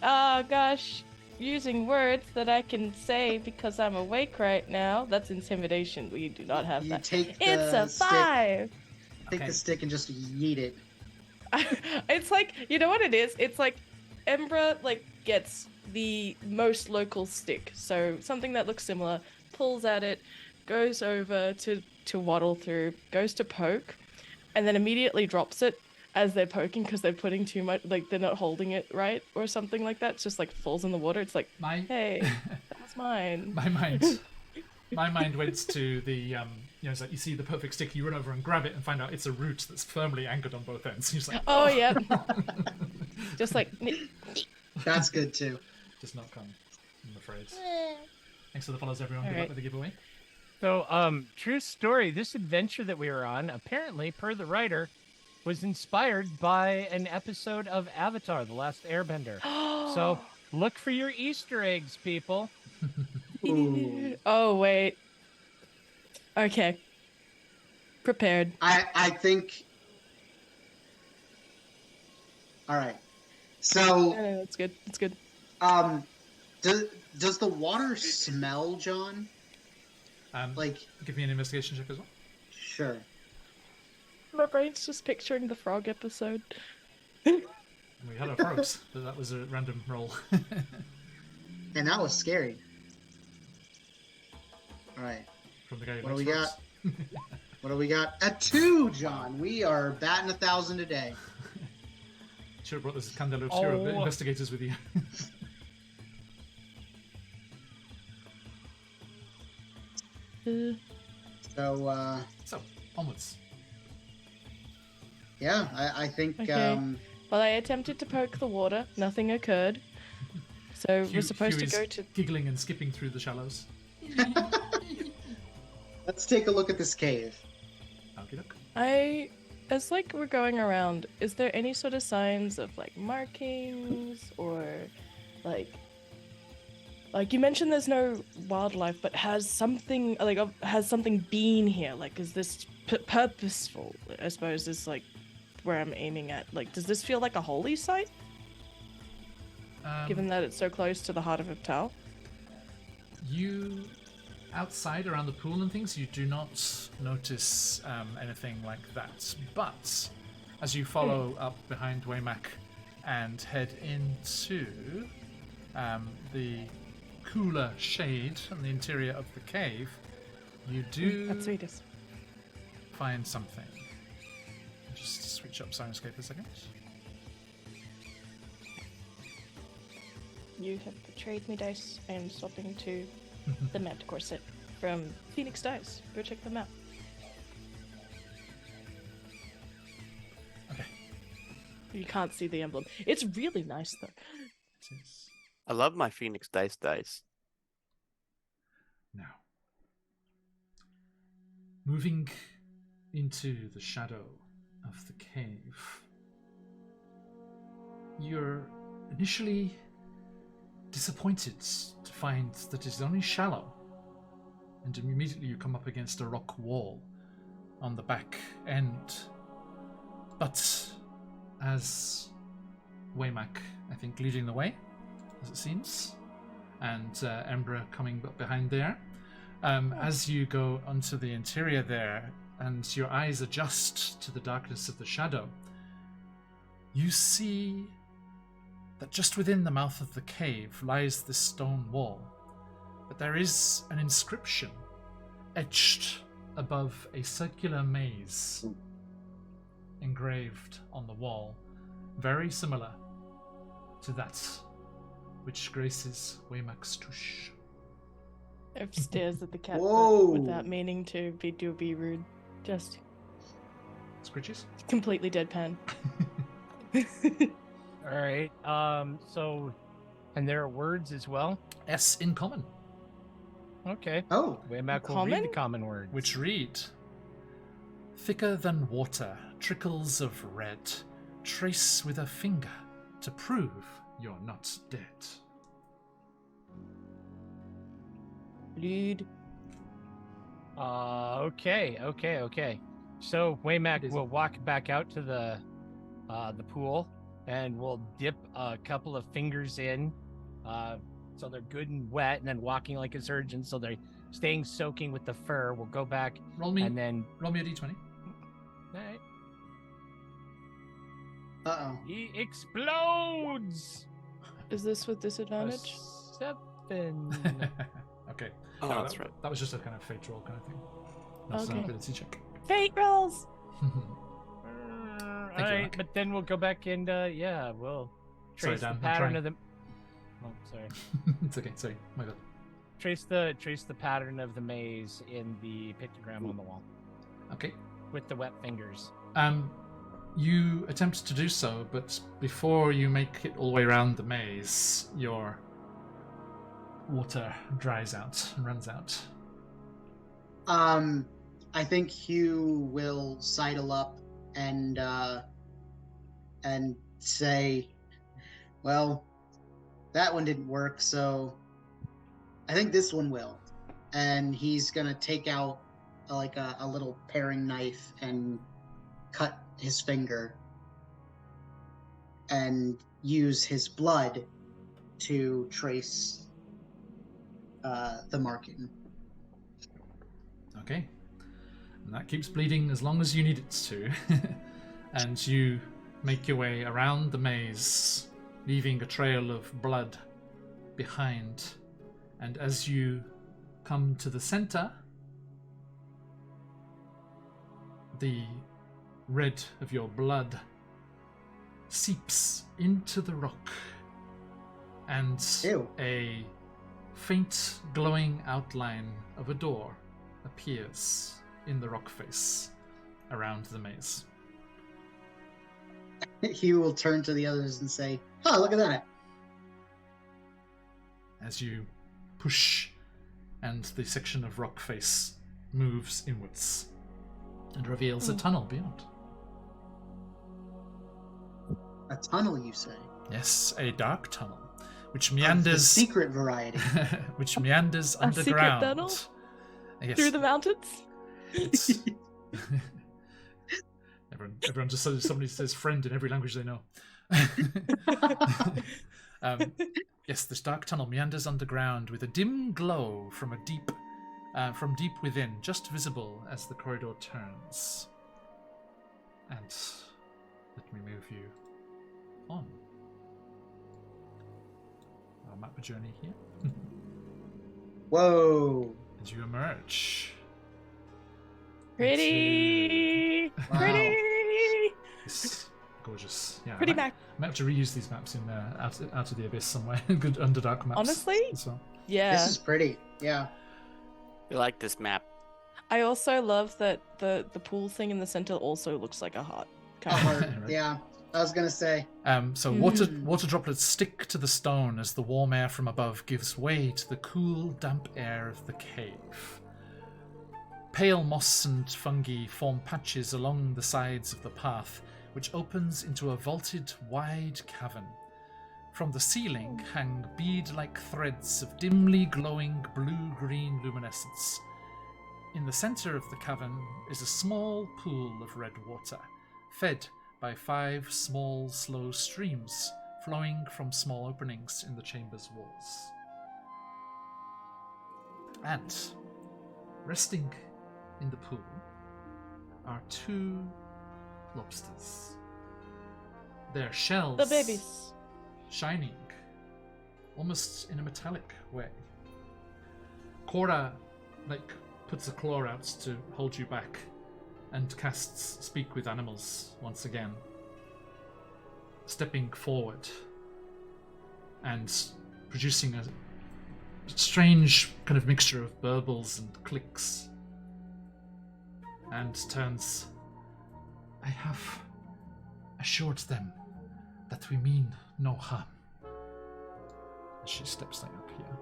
gosh, using words that I can say because I'm awake right now. That's intimidation. We do not have You that. take the It's a stick, 5. take the stick and just yeet it. It's like, you know what it is? It's like Embra like gets the most local stick, so something that looks similar, pulls at it, goes over to waddle through, goes to poke, and then immediately drops it as they're poking because they're putting too much, like they're not holding it right or something like that. It's just like falls in the water. It's like, hey, that was mine. My mind went to the it's like you see the perfect stick, you run over and grab it and find out it's a root that's firmly anchored on both ends. You're just like, Oh yeah, just like That's good too. just not come, I'm afraid. Thanks for the follows, everyone. Good All luck right. with the giveaway. So, true story. This adventure that we were on, apparently, per the writer, was inspired by an episode of Avatar: The Last Airbender. So, look for your Easter eggs, people. Ooh. Oh wait. Okay. Prepared. I think. All right. So, No, that's good. That's good. does the water smell, John? Like, Give me an investigation check as well. sure. My brain's just picturing the frog episode. We had our frogs, but that was a random roll. And that was scary. All right. From the guy who What do makes we frogs. What do we got? A 2, John. We are batting 1,000 a day. Should have brought this Candelo Obscuro Oh. investigators with you. Uh, So, So, onwards. yeah, I think Okay. Well, I attempted to poke the water. Nothing occurred. So we're supposed to is go to. giggling and skipping through the shallows. let's take a look at this cave. Okie doke. As like we're going around, is there any sort of signs of like markings or like you mentioned there's no wildlife, but has something been here? Like, is this purposeful? I suppose is like where I'm aiming at. Like, does this feel like a holy site, given that it's so close to the heart of Iptal? You, outside around the pool and things, you do not notice anything like that. But as you follow up behind Waymack and head into the cooler shade on the interior of the cave, you do That's sweetest. find something. Just switch up Sirenscape a second. You have betrayed me, Dice. I am swapping to the Manticore set from Phoenix Dice. Go check them out. Okay. You can't see the emblem. It's really nice, though. It is. I love my Phoenix dice. Now, moving into the shadow of the cave, you're initially disappointed to find that it is only shallow, and immediately you come up against a rock wall on the back end. But as Waymack, I think, leading the way, as it seems, and Embra coming up behind there, as you go onto the interior there, and your eyes adjust to the darkness of the shadow, you see that just within the mouth of the cave lies this stone wall, but there is an inscription etched above a circular maze engraved on the wall, very similar to that which graces Waymack's tush. Ev stares at the cat, Whoa. but without meaning to be rude. Just Scritches? completely deadpan. All right. So, and there are words as well. S in common, Okay. Oh, Waymack will read the Common? common words. which read, thicker than water, trickles of red, trace with a finger to prove you're not dead. Bleed. Okay. So Waymack will walk back out to the pool and we'll dip a couple of fingers in, so they're good and wet, and then walking like a surgeon, so they're staying soaking with the fur. We'll go back Roll me and then. a d20. Alright. uh-oh. He explodes. Is this with A disadvantage? 7. Okay. Oh, No, that's that, right. That was just a kind of fate roll kind of thing. That's an Okay. ability check. Fate rolls. you, Alright, Mac. but then we'll go back and we'll Sorry, trace Dan, the I'm pattern trying. of the. Oh, sorry. It's okay. Sorry, my bad. Trace the pattern of the maze in the pictogram on the wall Okay. with the wet fingers. You attempt to do so, but before you make it all the way around the maze, your water dries out and runs out. I think Hugh will sidle up and say, well, that one didn't work, so I think this one will. And he's gonna take out a little paring knife and cut his finger and use his blood to trace the marking. Okay. And that keeps bleeding as long as you need it to. And you make your way around the maze, leaving a trail of blood behind. And as you come to the center, the red of your blood seeps into the rock, and Ew. a faint glowing outline of a door appears in the rock face around the maze. Hugh will turn to the others and say, oh, look at that. As you push, and the section of rock face moves inwards and reveals a tunnel beyond. A tunnel, you say? Yes, a dark tunnel, which Of the meanders secret variety. which meanders A secret underground. tunnel? Yes, Through the mountains? it's... everyone just says, somebody says friend in every language they know. Yes, this dark tunnel meanders underground with a dim glow from deep within, just visible as the corridor turns. And let me move you on. I'll map a journey here. Whoa. And you emerge. Pretty! Wow. Pretty! It's gorgeous. Yeah, Pretty I Mac. might have to reuse these maps in out of the abyss somewhere. Good Underdark maps. Honestly? as well. Yeah. This is pretty. Yeah. I like this map. I also love that the pool thing in the center also looks like a heart. A Kind of. heart. Right. Yeah. I was gonna say. So Mm. water droplets stick to the stone as the warm air from above gives way to the cool, damp air of the cave. Pale moss and fungi form patches along the sides of the path, which opens into a vaulted, wide cavern. From the ceiling hang bead-like threads of dimly glowing blue-green luminescence. In the center of the cavern is a small pool of red water, fed by 5 small, slow streams flowing from small openings in the chamber's walls. And resting in the pool are 2 lobsters. Their shells The babies. shining, almost in a metallic way. Cora, puts a claw out to hold you back and casts Speak with Animals once again, stepping forward and producing a strange kind of mixture of burbles and clicks, and turns. I have assured them that we mean no harm. She steps like up here.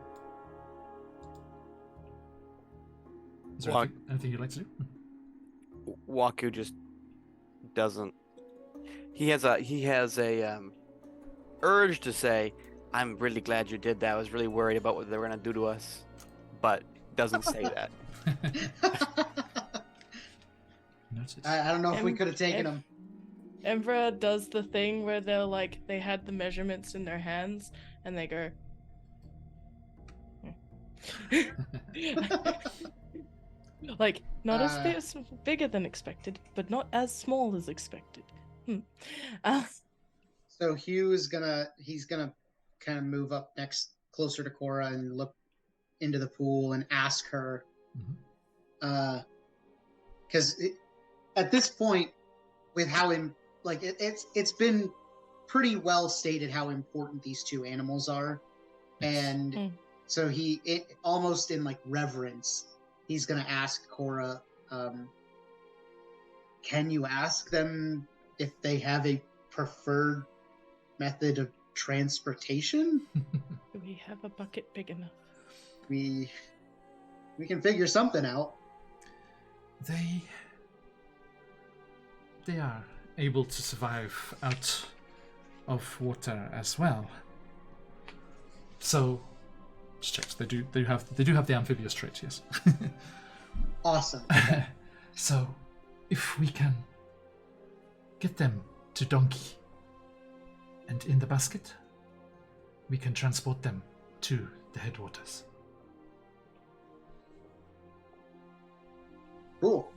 Is there anything you'd like to do? Waku just doesn't. He has a urge to say, "I'm really glad you did that. I was really worried about what they were gonna do to us," but doesn't say that. Noted. I don't know if we could have taken him. Emperor does the thing where they had the measurements in their hands and they go. Not as bigger than expected, but not as small as expected. So Hugh is he's gonna kind of move up next, closer to Cora, and look into the pool and ask her, because at this point, with how it's been pretty well stated how important these 2 animals are, and so almost in reverence, he's gonna ask Cora, can you ask them if they have a preferred method of transportation? Do we have a bucket big enough? We can figure something out. They are able to survive out of water as well. So, just checked. They do have the amphibious trait, yes. Awesome. Okay. So, if we can get them to Donkey, and in the basket, we can transport them to the headwaters. Cool.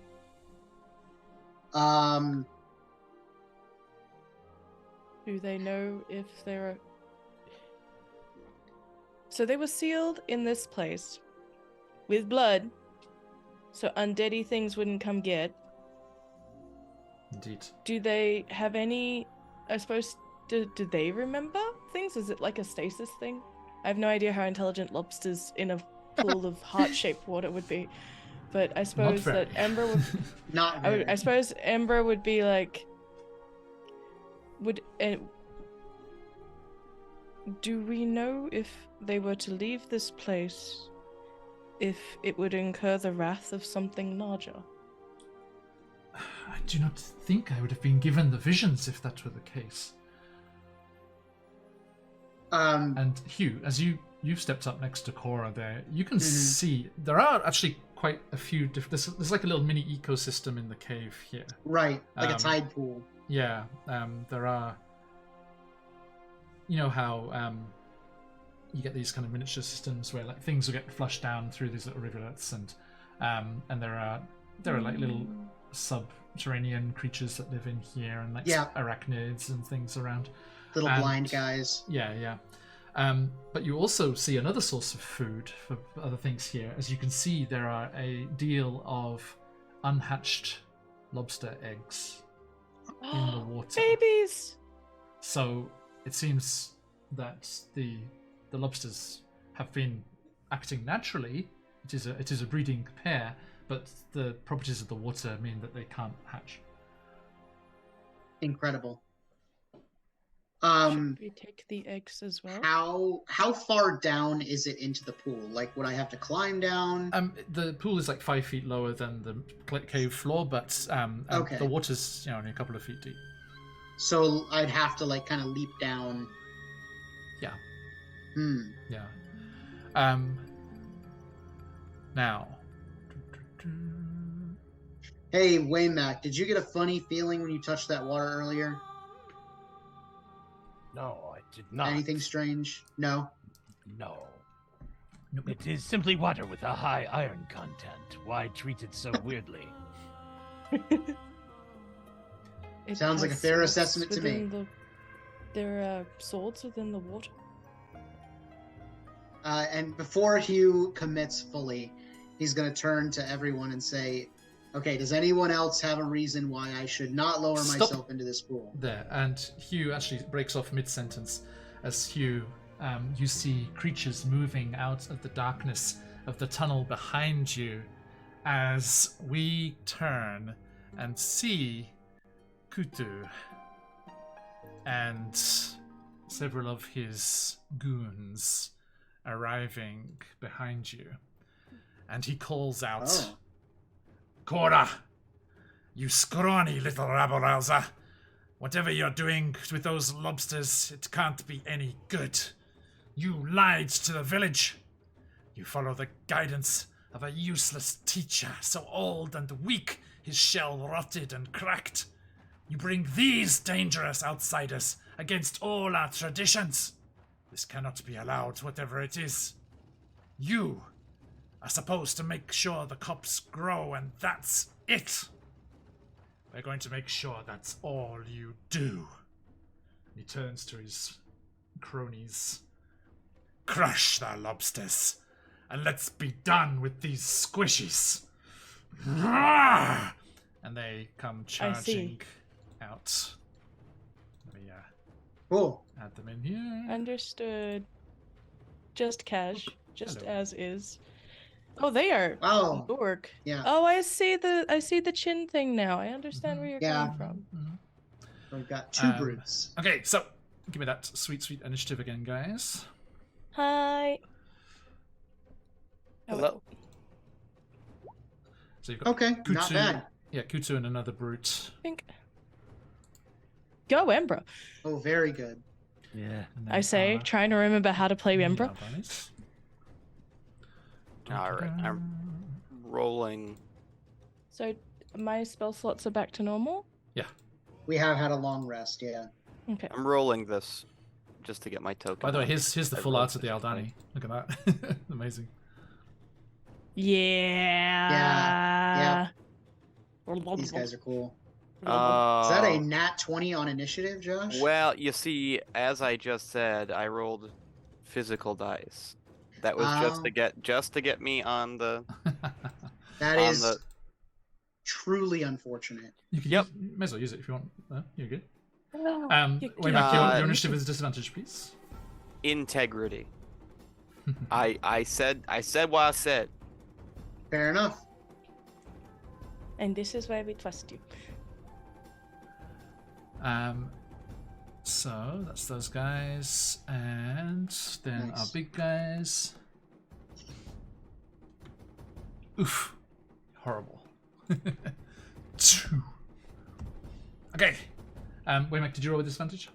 Do they know if they're... So they were sealed in this place with blood, so undeady things wouldn't come get. Indeed. Do they have any... I suppose... Do they remember things? Is it like a stasis thing? I have no idea how intelligent lobsters in a pool of heart-shaped water would be. But I suppose that Ember would... Not very. I suppose Ember would be like... Do we know if they were to leave this place, if it would incur the wrath of something larger? I do not think I would have been given the visions if that were the case. And Hugh, as you've stepped up next to Cora there, you can see there are actually quite a few different... There's like a little mini ecosystem in the cave here. Right, like a tide pool. Yeah, there are... You know how you get these kind of miniature systems where things will get flushed down through these little rivulets, and there are like little subterranean creatures that live in here, and arachnids and things around. Little blind guys. Yeah. But you also see another source of food for other things here. As you can see, there are a deal of unhatched lobster eggs in the water. Babies! So it seems that the lobsters have been acting naturally. It is a breeding pair, but the properties of the water mean that they can't hatch. Incredible. Should we take the eggs as well? How far down is it into the pool? Like, would I have to climb down? The pool is like 5 feet lower than the cave floor, but the water's only a couple of feet deep. So I'd have to kind of leap down Yeah. Hmm. Yeah. Now. Hey, Waymack, did you get a funny feeling when you touched that water earlier? No, I did not. Anything strange? No? No. Nope. It is simply water with a high iron content. Why treat it so weirdly? It Sounds like a has fair swords assessment to me. There are swords within the water. And before Hugh commits fully, he's going to turn to everyone and say, okay, does anyone else have a reason why I should not lower Stop myself into this pool? There, and Hugh actually breaks off mid-sentence as Hugh, you see creatures moving out of the darkness of the tunnel behind you as we turn and see Kutu and several of his goons arriving behind you. And he calls out, Oh. Cora, you scrawny little rabble-rouser. Whatever you're doing with those lobsters, it can't be any good. You lied to the village. You follow the guidance of a useless teacher, so old and weak his shell rotted and cracked. You bring these dangerous outsiders against all our traditions. This cannot be allowed, whatever it is. You are supposed to make sure the cops grow, and that's it. We're going to make sure that's all you do. He turns to his cronies. Crush the lobsters, and let's be done with these squishies. And they come charging out. Let me Cool. add them in here. Understood. Just cash, just Hello. as is. Oh, they are Oh, orc. yeah. Oh, I see the chin thing now. I understand where you're Yeah. coming from. Mhm. We've got two brutes. Okay, so give me that sweet initiative again, guys. Hi. Oh, Hello. So you've got Okay, not Kutu. bad. Yeah, Kutu and another brute. think. Go, Embra. Oh, very good. Yeah. And I then say, our trying to remember how to play the Embra. Albanis. All right, I'm rolling. So my spell slots are back to normal. We have had a long rest, yeah. Okay. I'm rolling this just to get my token. By the way, up. here's the I full rolled art of the Aldani. Look at that. Amazing. Yeah. These guys are cool. Is Uh, that a nat 20 on initiative, Josh? Well, you see, as I just said, I rolled physical dice. That was just to get me on the. That on is the- truly unfortunate. You can Yep. you may as well use it if you want. You're good. Oh, you Wait, do. Mac, your you initiative is disadvantage, please. integrity. I said what I said. Fair enough. And this is why we trust you. So that's those guys, and then our Nice. big guys. Oof, horrible. 2. Okay. Waymack, did you roll with disadvantage?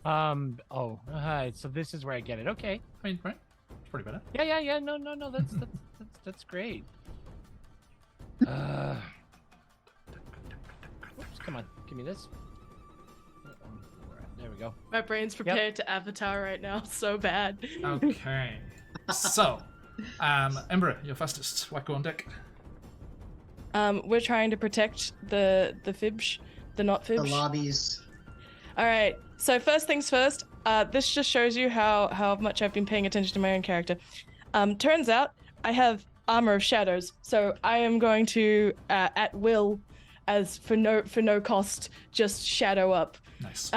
Oh, hi. So this is where I get it. Okay. I mean, right? It's pretty better. Yeah. No. That's great. Oops, come on. Give me this. There we go. My brain's prepared to avatar right now. So bad. Okay. So, Ember, you're fastest. Wacko on deck. We're trying to protect the fibs, the not The fibs. lobbies. All right. So first things first. This just shows you how much I've been paying attention to my own character. Turns out I have armor of shadows, so I am going to at will, as for no cost, just shadow up. Nice.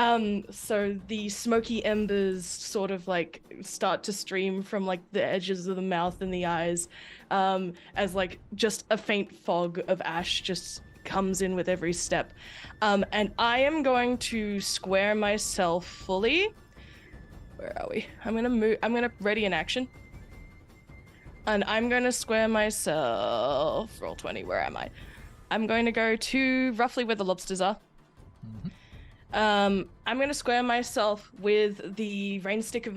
So the smoky embers sort of like start to stream from like the edges of the mouth and the eyes, as like just a faint fog of ash just comes in with every step. And I am going to square myself fully. Where are we? I'm gonna ready an action. And I'm gonna square myself. Roll 20, where am I? I'm going to go to roughly where the lobsters are. I'm gonna square myself with the rain stick of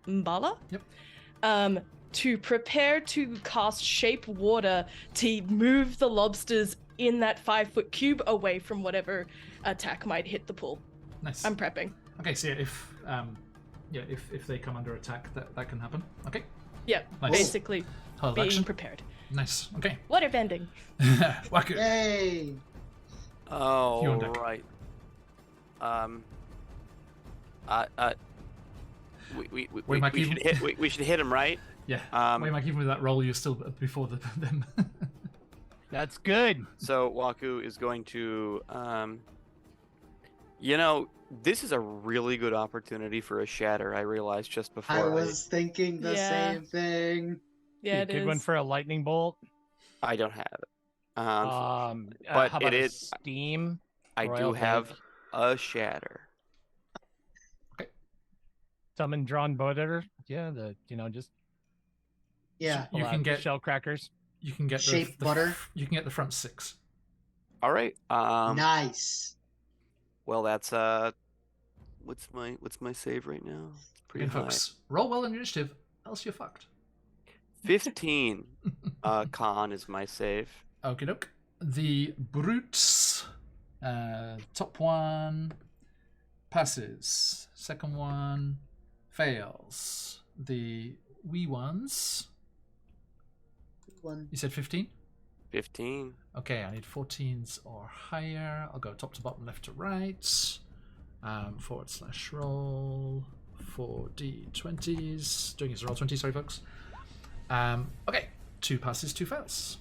Mbala. Yep. To prepare to cast shape water to move the lobsters in that 5-foot cube away from whatever attack might hit the pool. Nice. I'm prepping. Okay, so if they come under attack, that can happen. Okay. Yeah, Nice. basically Hold being action. prepared. Nice. Okay. Water bending. Waku. Yay! Oh, You on deck. right. We should hit him, right? Yeah. Wait, Mike, even with that roll, you're still before them. That's good. So Waku is going to, this is a really good opportunity for a shatter. I realized just before. I was thinking the Yeah. same thing. Yeah, Be it a good one is. for a lightning bolt. I don't have it. But but how about it a is- steam? I Royal do have Blade. a shatter. Summon drawn boater. Yeah, just Yeah. You pull can out get- shell crackers. You can get Shape butter. You can get the front 6. All right. Nice. Well, that's what's my save right now? It's pretty Again, high. folks, roll well on your initiative, else you're fucked. 15. Con is my save. Okie doke. The brutes. Top one passes. Second one fails. The wee ones. One. You said 15? 15. Okay, I need 14s or higher. I'll go top to bottom, left to right. /roll 4d20s. Doing his roll 20, sorry folks. Okay, 2 passes, 2 fails.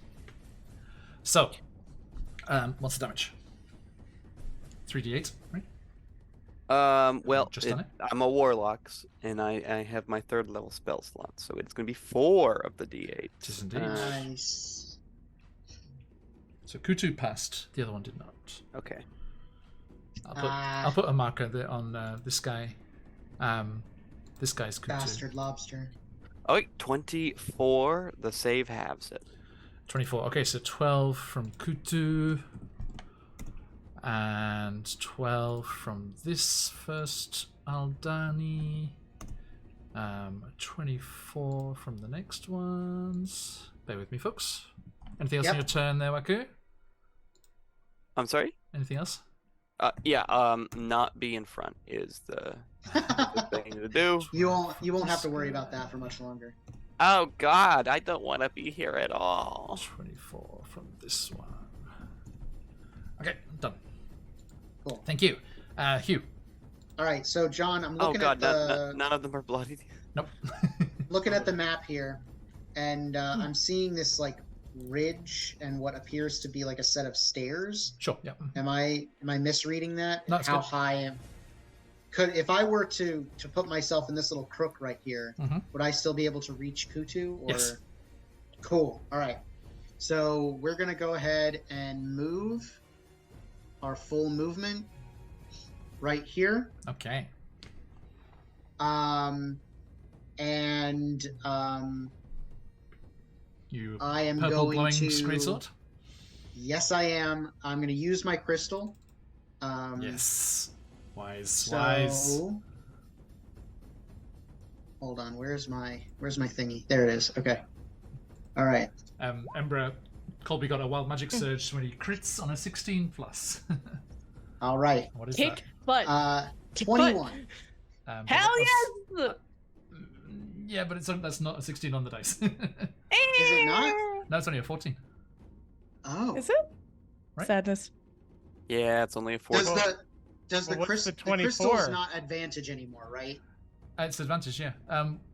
So, what's the damage? 3d8, right? Well, Just done it? I'm a warlock, and I have my 3rd level spell slot, so it's going to be 4 of the d8. It is indeed. Nice. So Kutu passed, the other one did not. Okay. I'll put a marker there on this guy. This guy's Kutu. Bastard lobster. Oh, 24. The save halves it. 24. Okay, so 12 from Kutu. And 12 from this first Aldani. 24 from the next ones. Bear with me, folks. Anything else on Yep. your turn there, Waku? I'm sorry? Anything else? Not be in front is the thing to do. You won't have to worry about that for much longer. Oh God, I don't want to be here at all. 24 from this one. Okay, done. Cool. Thank you. Hugh. All right, so John, I'm Oh looking God, at the none of them are bloody. Nope. looking at the map here, and I'm seeing this like ridge and what appears to be like a set of stairs. Sure, yeah. Am I misreading that? No, it's How good. high am? If I were to put myself in this little crook right here, Mhm. would I still be able to reach Kutu? Or... Yes. Cool. All right. So we're gonna go ahead and move our full movement right here. Okay. You I am purple going glowing to. greatsword? Yes, I am. I'm going to use my crystal. Yes. Wise, So, wise. hold on. Where's my thingy? There it is. Okay. All right. Ember, Colby got a wild magic surge when he crits on a 16 plus. All right. What is Kick butt. Kick butt. 21. that? Hell That's- yes! Yeah, but that's not a 16 on the dice. Is it not? No, it's only a 14. Oh. Is it? Right. Sadness. Yeah, it's only a 4. Does the Well, what's crystal the the crystal's 24? not advantage anymore, right? It's advantage, yeah.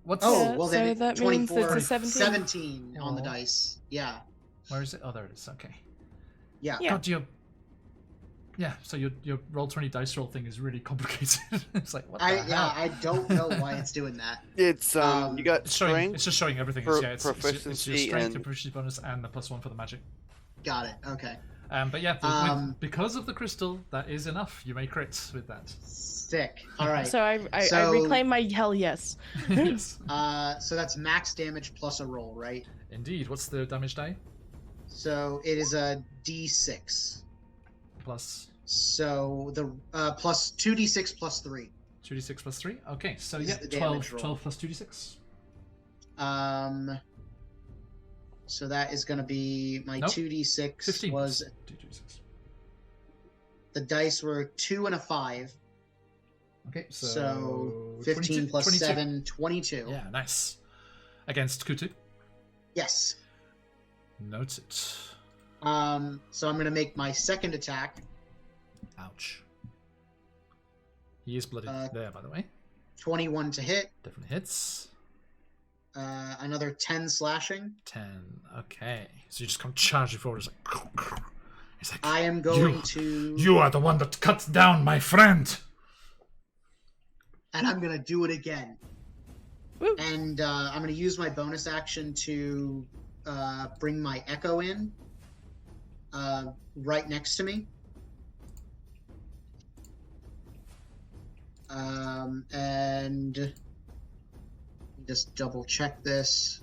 What's Oh, Yeah, well so then that means 24. it's a 17. 17 on the Oh. dice. Yeah. Where is it? Oh, there it is. Okay. Yeah. Yeah. God, so your roll 20 dice roll thing is really complicated. It's like what the hell? I don't know why it's doing that. It's you got It's showing. strength. It's just showing everything. Pro- It's your proficiency strength, and- your proficiency bonus, and the +1 for the magic. Got it. Okay. But yeah, because of the crystal, that is enough. You may crit with that. Sick. All right. So I So- reclaim my hell yes. Yes. So that's max damage plus a roll, right? Indeed. What's the damage die? So it is a D6. Plus So the plus 2d6 plus 3. 2d6 plus 3. Okay, so Is yeah, the 12, damage roll. 12 plus 2d6. So that is going to be my Nope. 2d6 15 was plus 2d6. the dice were 2 and a 5. Okay, So 15 22, plus 22. 7, 22. Yeah, nice. Against Kutu. Yes. Noted. So I'm going to make my second attack. Ouch. He is bloodied there, by the way. 21 to hit. Definitely hits. Another 10 slashing. 10. Okay. So you just come charging forward. It's like, I am going to... You are the one that cut down my friend! And I'm going to do it again. Woo. And I'm going to use my bonus action to bring my echo in right next to me. And just double check this.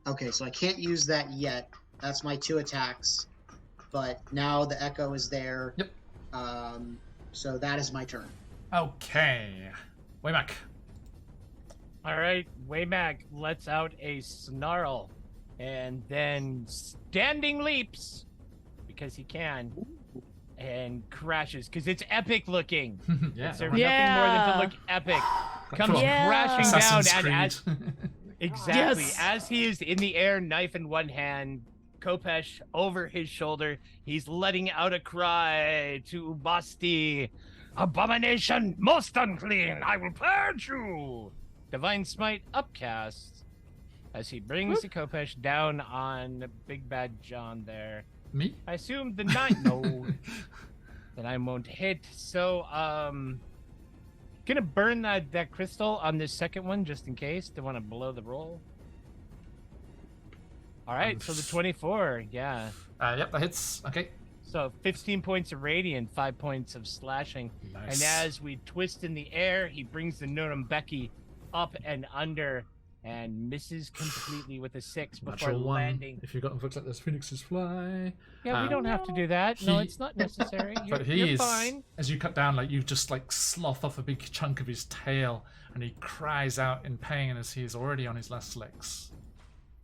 Okay, so I can't use that yet. That's my 2 attacks. But now the echo is there. Yep. So that is my turn. Okay. Waymack. All right, Waymack lets out a snarl and then standing leaps because he can and crashes because it's epic looking. Yeah. It's there Yeah. nothing more than to look epic. Comes Yeah. crashing Assassin's down and Creed. exactly Yes. as he is in the air, knife in one hand, Kopesh over his shoulder. He's letting out a cry to Basti. Abomination, most unclean, I will purge you. Divine Smite upcast as he brings the Kopesh down on Big Bad John there. Me? I assume the 9. No, then I won't hit. So, gonna burn that crystal on this second one just in case. Don't want to blow the roll. All right, so the 24, yeah. Yep, that hits. Okay. So 15 points of radiant, 5 points of slashing. Nice. And as we twist in the air, he brings the Nuremberg up and under and misses completely with a 6 before Natural 1. landing. If you've got folks like this, phoenixes fly. Yeah, we don't have to do that. No, he- it's not necessary. You're, But he you're is, fine. as you cut down, like you just like slough off a big chunk of his tail, and he cries out in pain as he is already on his last legs.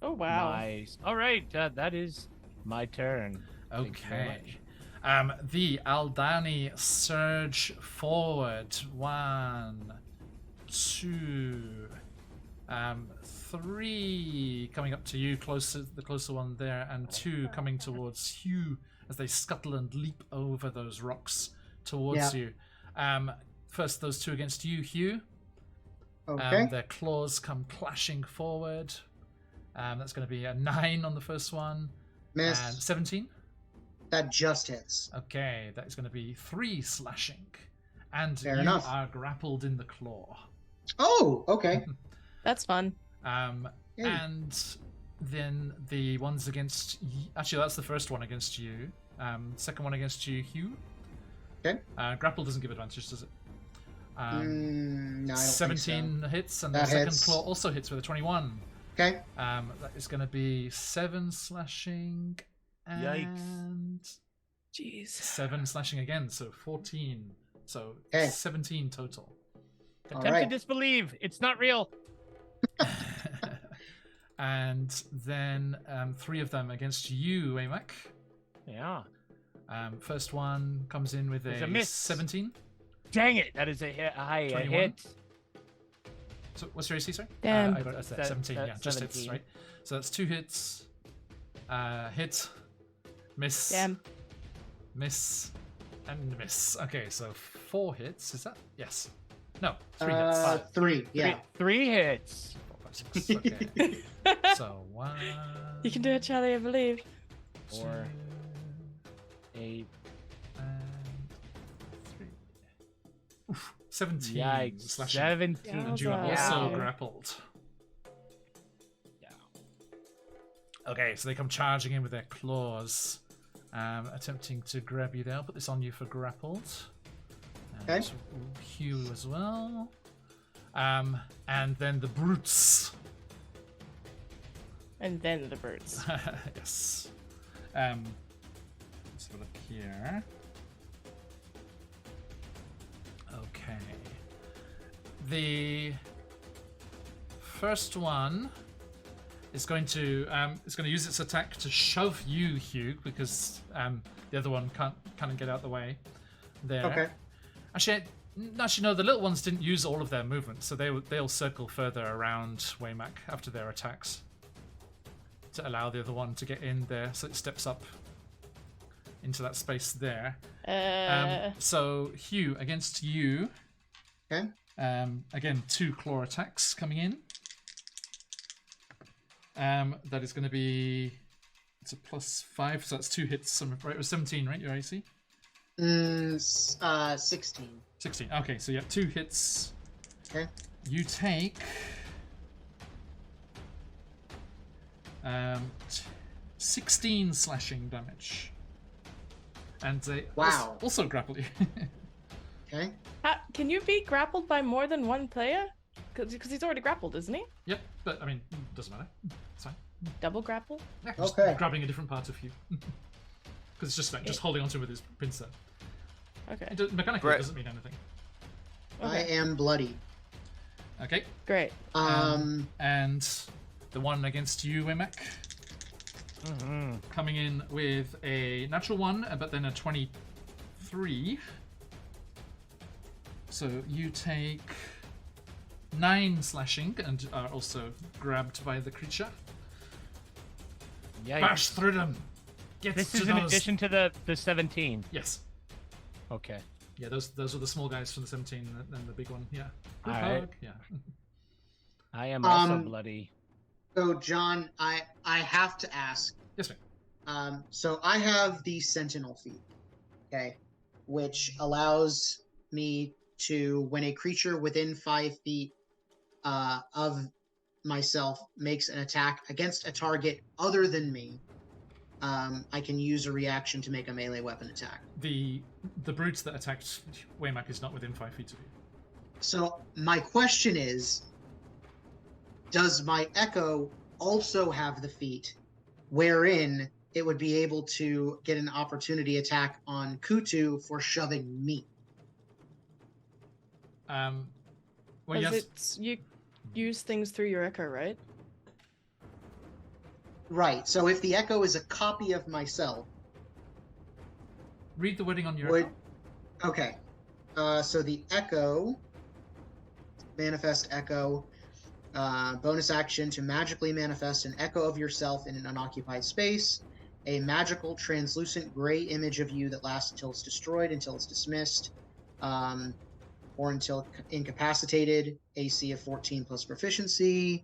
Oh wow. Nice. All right, that is my turn. Thank you very Okay. much. The Aldani surge forward. 1, 2, 3 coming up to you, the closer one there, and 2 coming towards Hugh as they scuttle and leap over those rocks towards you. First, those 2 against you, Hugh. Okay. Their claws come clashing forward. That's going to be a 9 on the first one. Miss. And 17. That just hits. Okay, that is going to be 3 slashing. And Fair you enough. are grappled in the claw. Oh, okay. That's fun. Yay. And then the ones against... Actually, that's the first one against you. Second one against you, Hugh. Okay. Grapple doesn't give advantage, does it? No, I don't 17 think so. hits, and That the second hits. claw also hits with a 21. Okay. That is going to be 7 slashing and Jeez. 7 slashing again, so 14. So Okay. 17 total. Attempt right. to disbelieve. It's not real. And then 3 of them against you, Amak. Yeah. First one comes in with There's a a miss. 17. Dang it. That is a hit. A 21. hit. So what's your AC, sorry? Damn. I got it, 17, yeah, just hits, 17. right? So that's 2 hits. Hit. Miss. Damn. Miss. And miss. Okay, so 4 hits. Is that? Yes. No, 3 hits. 3. Yeah. 3 hits. 4, 5, 6. Okay. So 1. You can do it, Charlie, I believe. 4, 8. And 3. Oof, 17 Yikes. slashing. 17. And you are Yowza. also Yeah. grappled. Yeah. Okay, so they come charging in with their claws, attempting to grab you there. I'll put this on you for grappled. Okay. And Hugh as well. And then the brutes. And then the birds. Yes. Let's have a look here. Okay. The first one is going to use its attack to shove you, Hugh, because the other one can't get out the way. There. Okay. Actually, no. The little ones didn't use all of their movement, so they'll circle further around Waymack after their attacks to allow the other one to get in there, so it steps up into that space there. So Hugh against you. Okay. Again, 2 claw attacks coming in. That is going to be, it's a +5, so that's 2 hits. Right, it was 17, right? Your AC? 16. 16. Okay, so yeah, 2 hits. Okay. You take 16 slashing damage, and they Wow. also grapple you. Okay. Can you be grappled by more than one player? Because he's already grappled, isn't he? Yep, but I mean, doesn't matter. It's fine. Double grapple? Yeah, just Okay. grabbing a different part of you. Because it's just like just holding onto with his pincer. Okay. Mechanically, Right. it doesn't mean anything. I Okay. am bloody. Okay. Great. And the one against you, Wimek, coming in with a natural 1, but then a 23. So you take 9 slashing and are also grabbed by the creature. Yeah. Bash through them. Get This to is in those. addition to the 17. Yes. Okay. Yeah, those are the small guys from the 17 and the big one. Yeah. Good All right. hug. Yeah. I am also Um, bloody. So, John, I have to ask. Yes, ma'am. So I have the Sentinel feat, okay, which allows me to, when a creature within 5 feet of myself makes an attack against a target other than me, I can use a reaction to make a melee weapon attack. The brutes that attacked Waymack is not within 5 feet of you. So my question is, does my Echo also have the feat wherein it would be able to get an opportunity attack on Kutu for shoving me? Well, Because yes. you use things through your echo, right? Right. So if the Echo is a copy of myself, Read the wording on your. would okay. So the Echo, manifest Echo, bonus action to magically manifest an echo of yourself in an unoccupied space, a magical translucent gray image of you that lasts until it's destroyed, until it's dismissed, or until incapacitated. AC of 14 plus proficiency.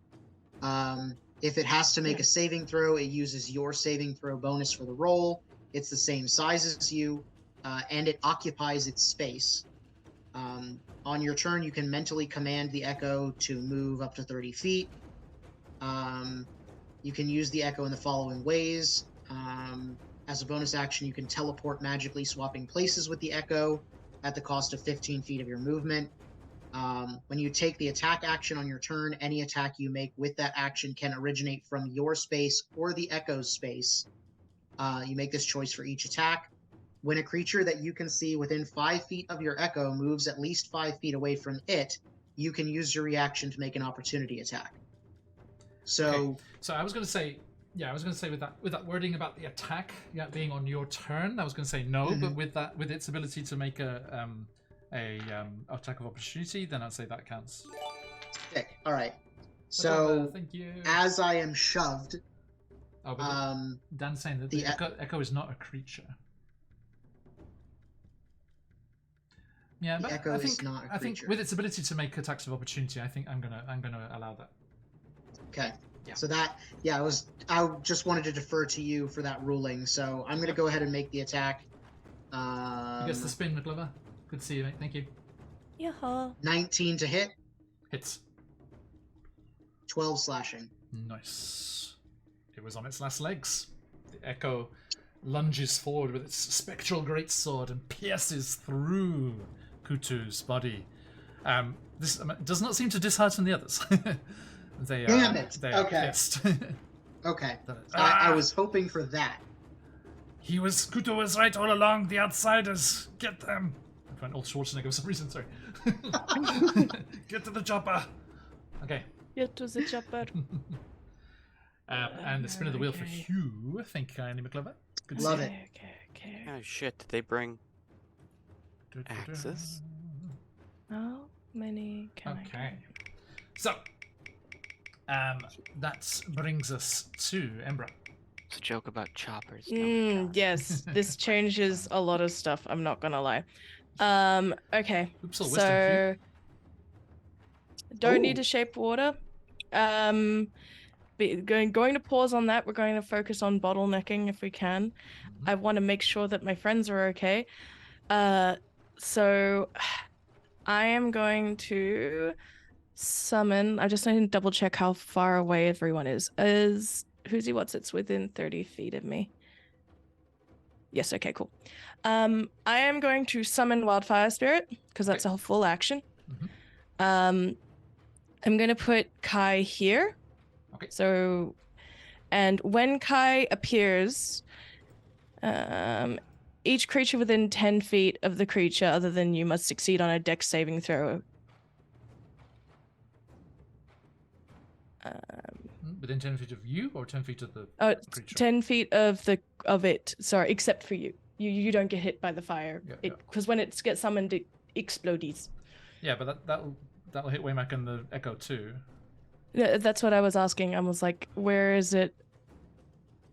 If it has to make a saving throw, it uses your saving throw bonus for the roll. It's the same size as you, and it occupies its space. On your turn, you can mentally command the Echo to move up to 30 feet. You can use the Echo in the following ways. As a bonus action, you can teleport magically, swapping places with the Echo at the cost of 15 feet of your movement. When you take the attack action on your turn, any attack you make with that action can originate from your space or the Echo's space. You make this choice for each attack. When a creature that you can see within 5 feet of your Echo moves at least 5 feet away from it, you can use your reaction to make an opportunity attack. So, Okay. So I was going to say, with that wording about the attack, being on your turn, I was going to say no, but with its ability to make a attack of opportunity, then I'd say that counts. okay, all right. So, thank you. as I am shoved, Oh, but Dan's saying that the echo is not a creature. Yeah, but Echo I think is not a I think creature. with its ability to make attacks of opportunity, I think I'm gonna allow that. Okay. Yeah. So that, I just wanted to defer to you for that ruling. So I'm going to go ahead and make the attack. You guess the spin, McLover. Good to see you, mate. Thank you. Yeah. 19 to hit, Hits. 12 slashing. Nice. It was on its last legs. The echo lunges forward with its spectral greatsword and pierces through Kutu's body. This does not seem to dishearten the others. They Damn it. They are Okay. pissed. Okay. That- I Ah! was hoping for that. Kuto was right all along. The outsiders, get them. I find old Schwarzenegger for some reason. Sorry. Get to the chopper. Okay. It was a chopper. And the spin of the wheel for Okay. Hugh. Thank you, Andy McClever. Good Love stuff. it. Okay. Oh shit! Did they bring Du-du-du. axes? How many can Okay. So, that brings us to Embra. It's a joke about choppers. I Oh get? my God. Yes, this changes a lot of stuff. I'm not gonna lie. Okay. Oops, all wisdom, So don't need Ooh. to shape water. Going to pause on that. We're going to focus on bottlenecking if we can. I want to make sure that my friends are okay. So I am going to summon. I just need to double check how far away everyone is. Is Who's what's it's within 30 feet of me? Yes, okay, cool. I am going to summon Wildfire Spirit because that's a full action. I'm going to put Kai here. Okay. So, and when Kai appears, each creature within 10 feet of the creature other than you must succeed on a dex saving throw. Within 10 feet of you or 10 feet of the Oh, creature? 10 feet of it. Sorry, except for you. You don't get hit by the fire. Yeah, Because when it gets summoned, it explodes. Yeah, but that'll hit Waymack and the Echo too. Yeah, that's what I was asking. I was like, where is it?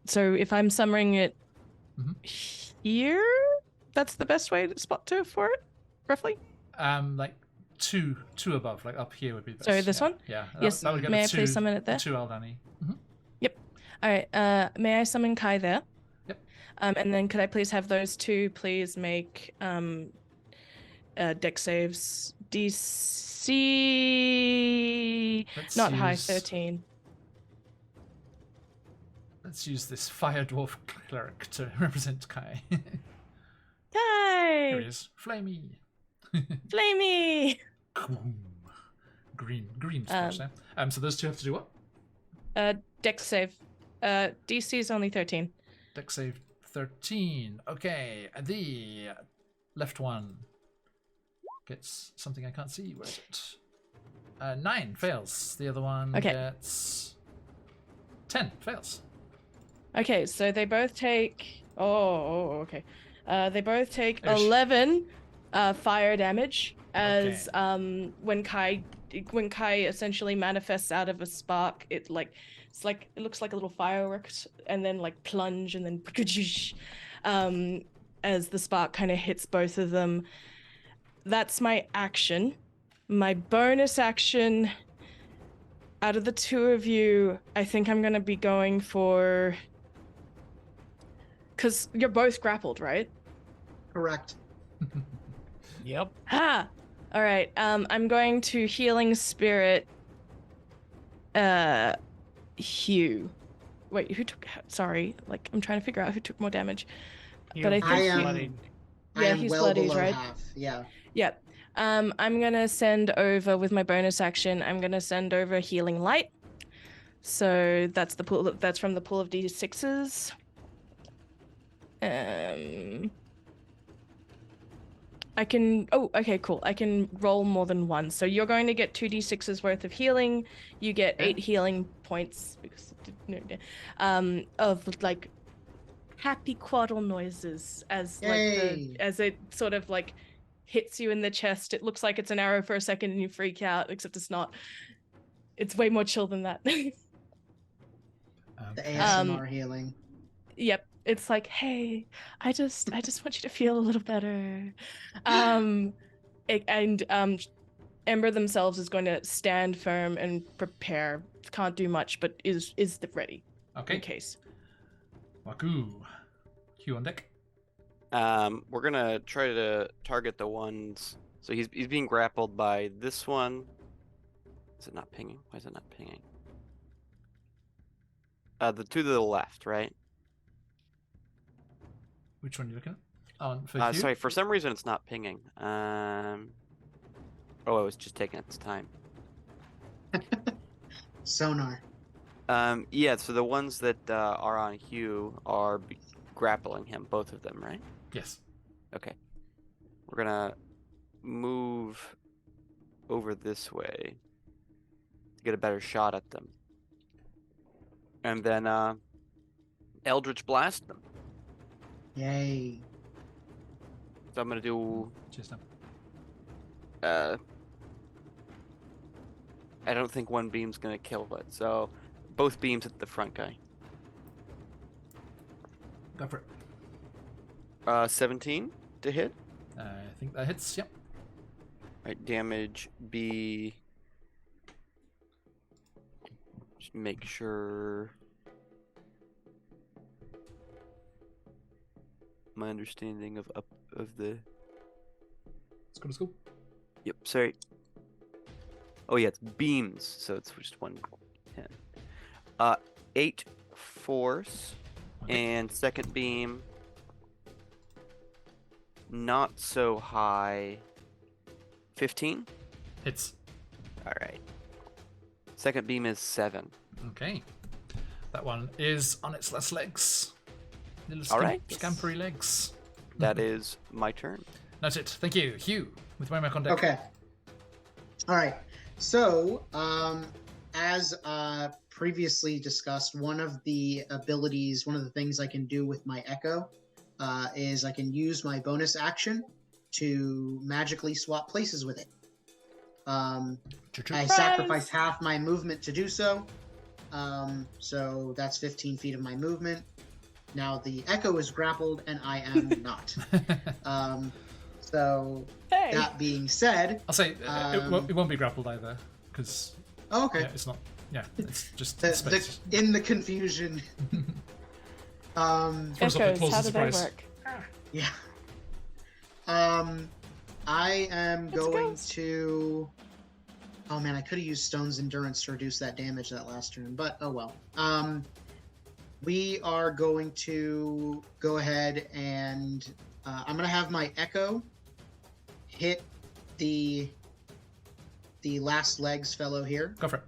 So if I'm summoning it here, that's the best way to spot to for it, roughly? Like two above, like up here would be best. Sorry, this one? Yeah. Yes, That would get may the I please summon it there? 2 Aldani. All right, may I summon Kai there? Yep. And then could I please have those two please make dex saves? DC Let's not high, use- 13. Let's use this Fire Dwarf Cleric to represent Kai. Here he Kai! is. Flamey. Flamey! Green splash there. So those two have to do what? Dex save. DC is only 13. Dex save 13. Okay, the left one gets something I can't see. Where is it? 9 fails. The other one gets 10 fails. Okay, so they both take. Okay. They both take Ish. 11 fire damage as Okay. when Kai essentially manifests out of a spark. It looks like a little fireworks and then like plunge and then as the spark kind of hits both of them. That's my action. My bonus action. Out of the two of you, I think I'm gonna be going for. Because you're both grappled, right? Correct. Yep. Ha! Alright, I'm going to Healing Spirit. Hugh. Wait, who took. Sorry, like, I'm trying to figure out who took more damage. But I think. I am- bloodied. I Yeah, am he's well bloodied, below right? half. Yeah. Yep. I'm gonna send over with my bonus action. I'm gonna send over Healing Light. So that's the pool. That's from the pool of D6s. I can. Oh, okay, cool. I can roll more than one. So you're going to get 2d6s worth of healing. You get 8 healing points because of like happy quaddle noises as Yay. as it sort of like hits you in the chest. It looks like it's an arrow for a second and you freak out, except it's not. It's way more chill than that. The ASMR healing. Yep. It's like, hey, I just want you to feel a little better. Ember themselves is going to stand firm and prepare. Can't do much, but is ready Okay. in case. Waku. Hugh on deck. We're gonna try to target the ones. So he's being grappled by this one. Is it not pinging? Why is it not pinging? The two to the left, right? Which one are you looking at? For Hugh? Sorry, for some reason it's not pinging. Oh, it was just taking its time. Sonar. Yeah, so the ones that are on Hugh are grappling him, both of them, right? Yes. Okay. We're gonna move over this way to get a better shot at them. And then Eldritch Blast them. Yay. So I'm gonna do Cheers now. I don't think one beam's gonna kill it, so both beams hit the front guy. Go for it. 17 to hit. I think that hits. Yep. Right, damage be. Just make sure. My understanding of the. Let's go to school. Yep, sorry. Oh yeah, it's beams, so it's just 1d10. 8 force, and second beam. Not so high. 15. Hits. All right. Second beam is 7. Okay. That one is on its last legs. Little All right. scampery legs. That is my turn. That's it. Thank you. Hugh, with Waymark on deck. Okay. All right. So, as previously discussed, one of the abilities, one of the things I can do with my Echo is I can use my bonus action to magically swap places with it. I sacrifice half my movement to do so. So that's 15 feet of my movement. Now the Echo is grappled and I am not. So Hey. that being said, I'll say it won't be grappled either, because okay. yeah, it's not. Yeah, it's just The, space. in the confusion. Throws up a Echoes, close how do they surprise. work? Yeah. I am It's a going ghost. to. Oh man, I could have used Stone's Endurance to reduce that damage that last turn, but oh well. We are going to go ahead and I'm going to have my Echo hit the last legs fellow here. Go for it.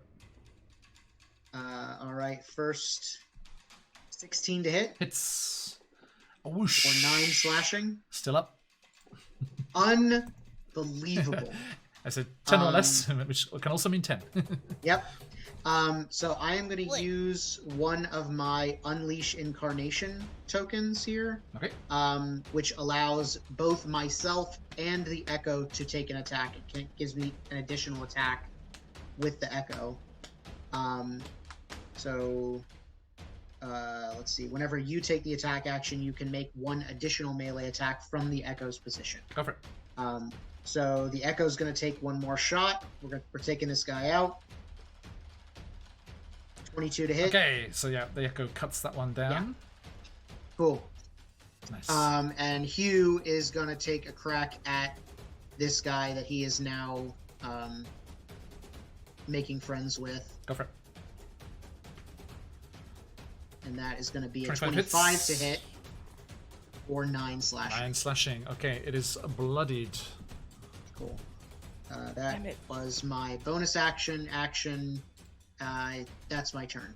All right, first 16 to hit Hits. A whoosh. for 9 slashing. Still up. Unbelievable. I said 10 or less, which can also mean 10. Yep. So I am going to use one of my Unleash Incarnation tokens here, Okay. which allows both myself and the Echo to take an attack. It gives me an additional attack with the Echo. Let's see. Whenever you take the attack action, you can make one additional melee attack from the Echo's position. Go for it. So the Echo's going to take one more shot. We're taking this guy out. 22 to hit. Okay, so yeah, the Echo cuts that one down. Cool. Nice. And Hugh is going to take a crack at this guy that he is now making friends with. Go for it. And that is going to be a 25 25 hits. to hit or 9 slashing. 9 slashing. Okay, it is bloodied. Cool. That Damn it. was my bonus action. That's my turn.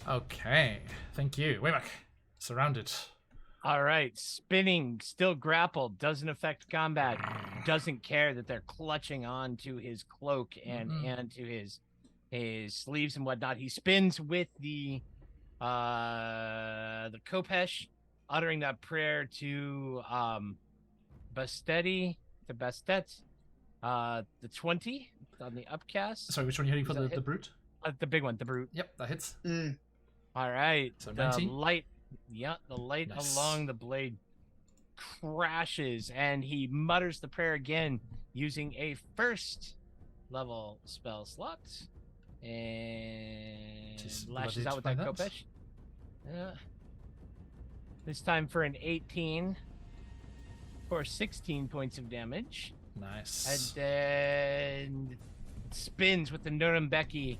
Okay, thank you. Waymark, surrounded. All right, spinning, still grappled, doesn't affect combat, doesn't care that they're clutching on to his cloak and to his sleeves and whatnot. He spins with the Kopesh, uttering that prayer to Bastet, the 20 on the upcast. Sorry, which one are you hitting for? Does that The hit? brute? The big one, the brute. Yep, that hits. All right, So the 19? light, the light Nice. along the blade crashes, and he mutters the prayer again using a first level spell slot, and Just lashes bloodied out with by that that. Kopesh. This time for an 18 for 16 points of damage, and Nice. then spins with the Nuremberg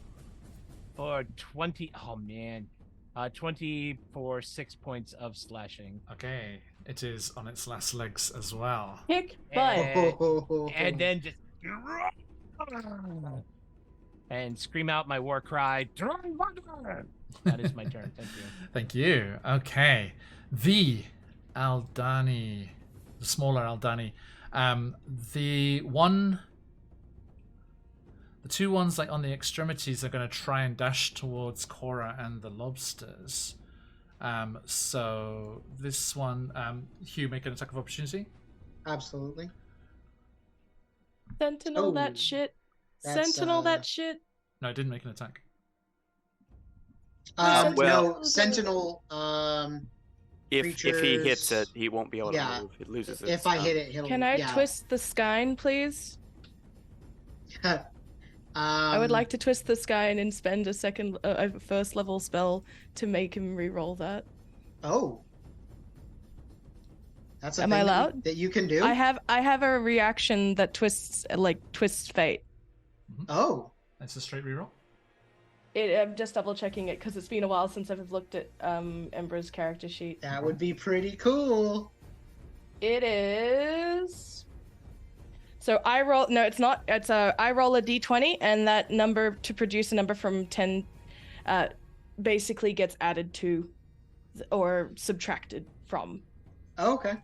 for 20. Oh man. 20 for 6 points of slashing. Okay, it is on its last legs as well. Kick butt. And then just and scream out my war cry. That is my turn. Thank you. Thank you. Okay. The Aldani, the smaller Aldani. The two ones like on the extremities are going to try and dash towards Cora and the lobsters. So this one, Hugh, make an attack of opportunity. Absolutely. Sentinel Oh, that shit. that's, Sentinel that shit. No, it didn't make an attack. well- No, Sentinel. If he hits Creatures- it, he won't be able yeah, to move. It loses its. If I hit it, he'll. Can I yeah. twist the skyne, please? I would like to twist the skyne and spend a first level spell to make him re-roll that. Oh. That's a Am thing I that allowed? that you can do. I have a reaction that twists fate. Oh. It's a straight reroll. I'm just double checking it because it's been a while since I've looked at Ember's character sheet. That would be pretty cool. It is. So I roll. No, it's not. It's I roll a d20, and that number to produce a number from 10, basically gets added to, or subtracted from. Oh, okay.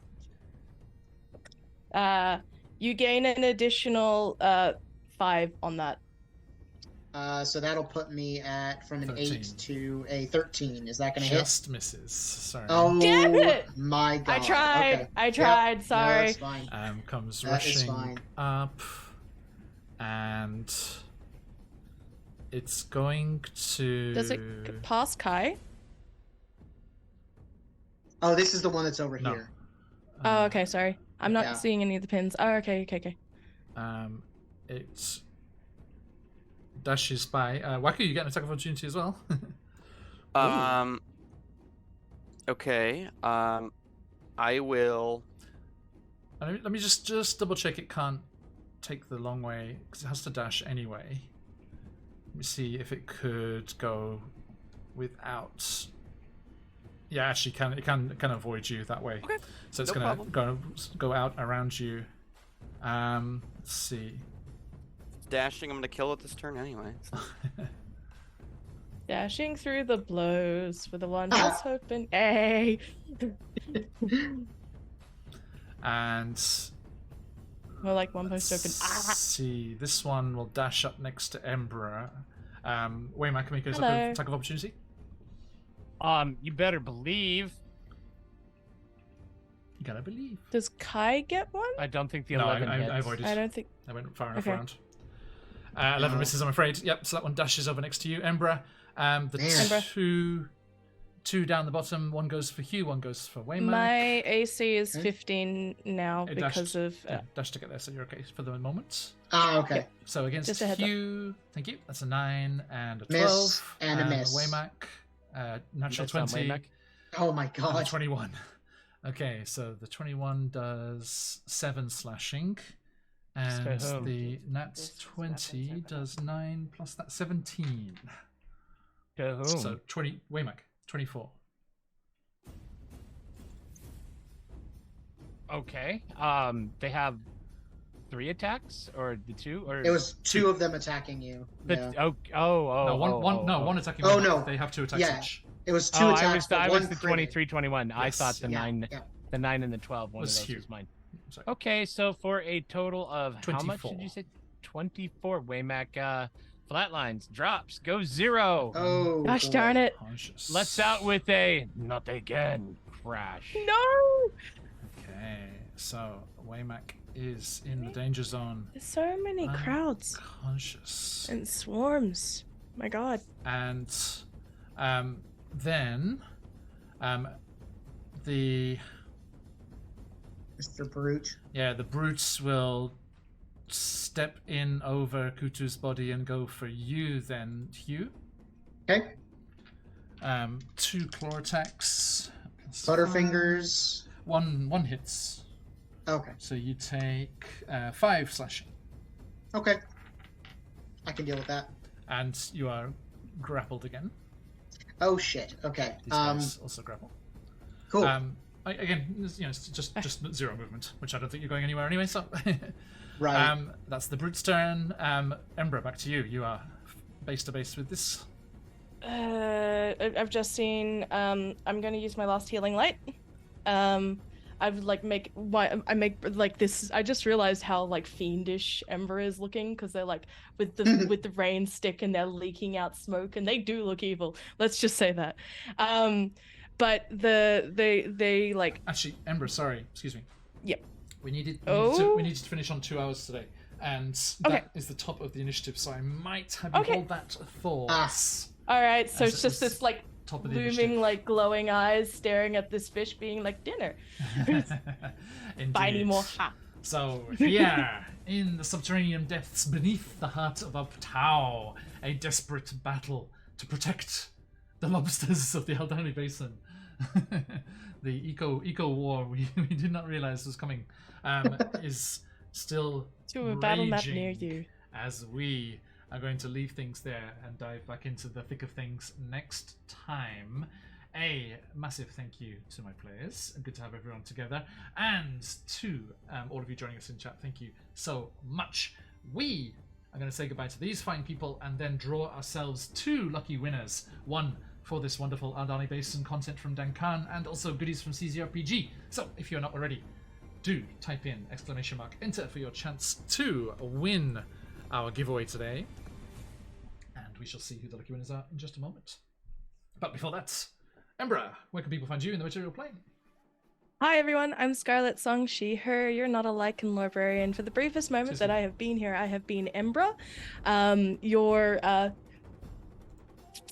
You gain an additional 5 on that. So that'll put me at from an 13. 8 to a 13. Is that going to hit? Just misses. Sorry. Oh, Damn it! my God. I tried. Okay. I tried. No, Sorry. that's fine. Comes That is rushing fine. up, and it's going to. Does it pass Kai? Oh, this is the one that's over No. here. Oh, okay. Sorry, I'm not Yeah. seeing any of the pins. Oh, okay. It dashes by. Waku, you get an attack of opportunity as well. Okay. I will. Let me just double check. It can't take the long way because it has to dash anyway. Let me see if it could go without. Yeah, actually, it can avoid you that way. Okay. So it's No gonna go out around you. Let's see. Dashing, I'm gonna kill it this turn anyway. So. Dashing through the blows for the one who's hoping. Hey. And More like one post open. let's see, this one will dash up next to Emperor. Waymack, can make a Hello. attack of opportunity. You better believe. You gotta believe. Does Kai get one? I don't think the No, 11 hits. I avoided. I don't think. I went far enough Okay. around. 11 misses, I'm afraid. Yep, so that one dashes over next to you, Emperor. The Man. two down the bottom, one goes for Hugh, one goes for Waymack. My AC is Okay. 15 now It because dashed- of. yeah, dash to get there, so you're okay for the moment. Ah, okay. So against Just a heads up. Hugh, thank you. That's a 9 and a Miss 12. and a miss. Waymack, natural Miss on 20. Waymack. Oh my And a God. 21. Okay, so the 21 does 7 slashing. And Stay home. the nat This 20 happens does 9 plus that 17. To whom? So 20, Waymack, 24. Okay. They have 3 attacks, or the 2, or It was 2 of them attacking you. the Yeah. One attacking. Oh, Waymack. no. They have 2 attacks Yeah. each. It was 2 Oh, attacks, but I one was the critted. 23, 21. I Yes. thought the Yeah, 9, yeah. the 9 and the 12. One Was of those Hugh. was mine. Sorry. Okay, so for a total of how much 24. did you say? 24. Waymack flatlines, drops, goes 0. Oh. Gosh boy. darn it! Conscious. Let's out with a not again crash. No! Okay, so Waymack is in the danger zone. There's so many crowds Conscious. and swarms. My God. And then the Mr. Brute. the brutes will step in over Kutu's body and go for you then, Hugh. Okay. 2 claw attacks. plus Butterfingers. 5. One hits. Okay. So you take 5 slashing. Okay. I can deal with that. And you are grappled again. Oh shit. Okay. These guys also grapple. Cool. Again, it's just 0 movement, which I don't think you're going anywhere anyway. So, Right. that's the brute's turn. Ember, back to you. You are base to base with this? I've just seen. I'm gonna use my last healing light. I've like I make like this. I just realized how like fiendish Ember is looking because they're like with the rain stick and they're leaking out smoke and they do look evil. Let's just say that. But they like. Actually, Ember, sorry, excuse me. Yep. We needed Oh. we needed to finish on 2 hours today, and Okay. that is the top of the initiative. So I might have you Okay. hold that thoughts. All right, so As it's it just was this like top of the looming initiative. like glowing eyes staring at this fish being like dinner. Buy any Indeed. more ha. So here, in the subterranean depths beneath the heart of Uptau, a desperate battle to protect the lobsters of the Aldani Basin. The eco war we did not realize was coming is still To a battle map raging near you. as we are going to leave things there and dive back into the thick of things next time. A massive thank you to my players. Good to have everyone together. And to all of you joining us in chat, thank you so much. We are going to say goodbye to these fine people and then draw ourselves 2 lucky winners. One for this wonderful Aldani Basin content from Dan Khan and also goodies from CZRPG. So if you're not already, do type in ! Enter for your chance to win our giveaway today. And we shall see who the lucky winners are in just a moment. But before that, Embra, where can people find you in the material plane? Hi everyone, I'm Scarlet Song, she, her. You're not a Lycan librarian. For the briefest moment that I have been here, I have been Embra. You're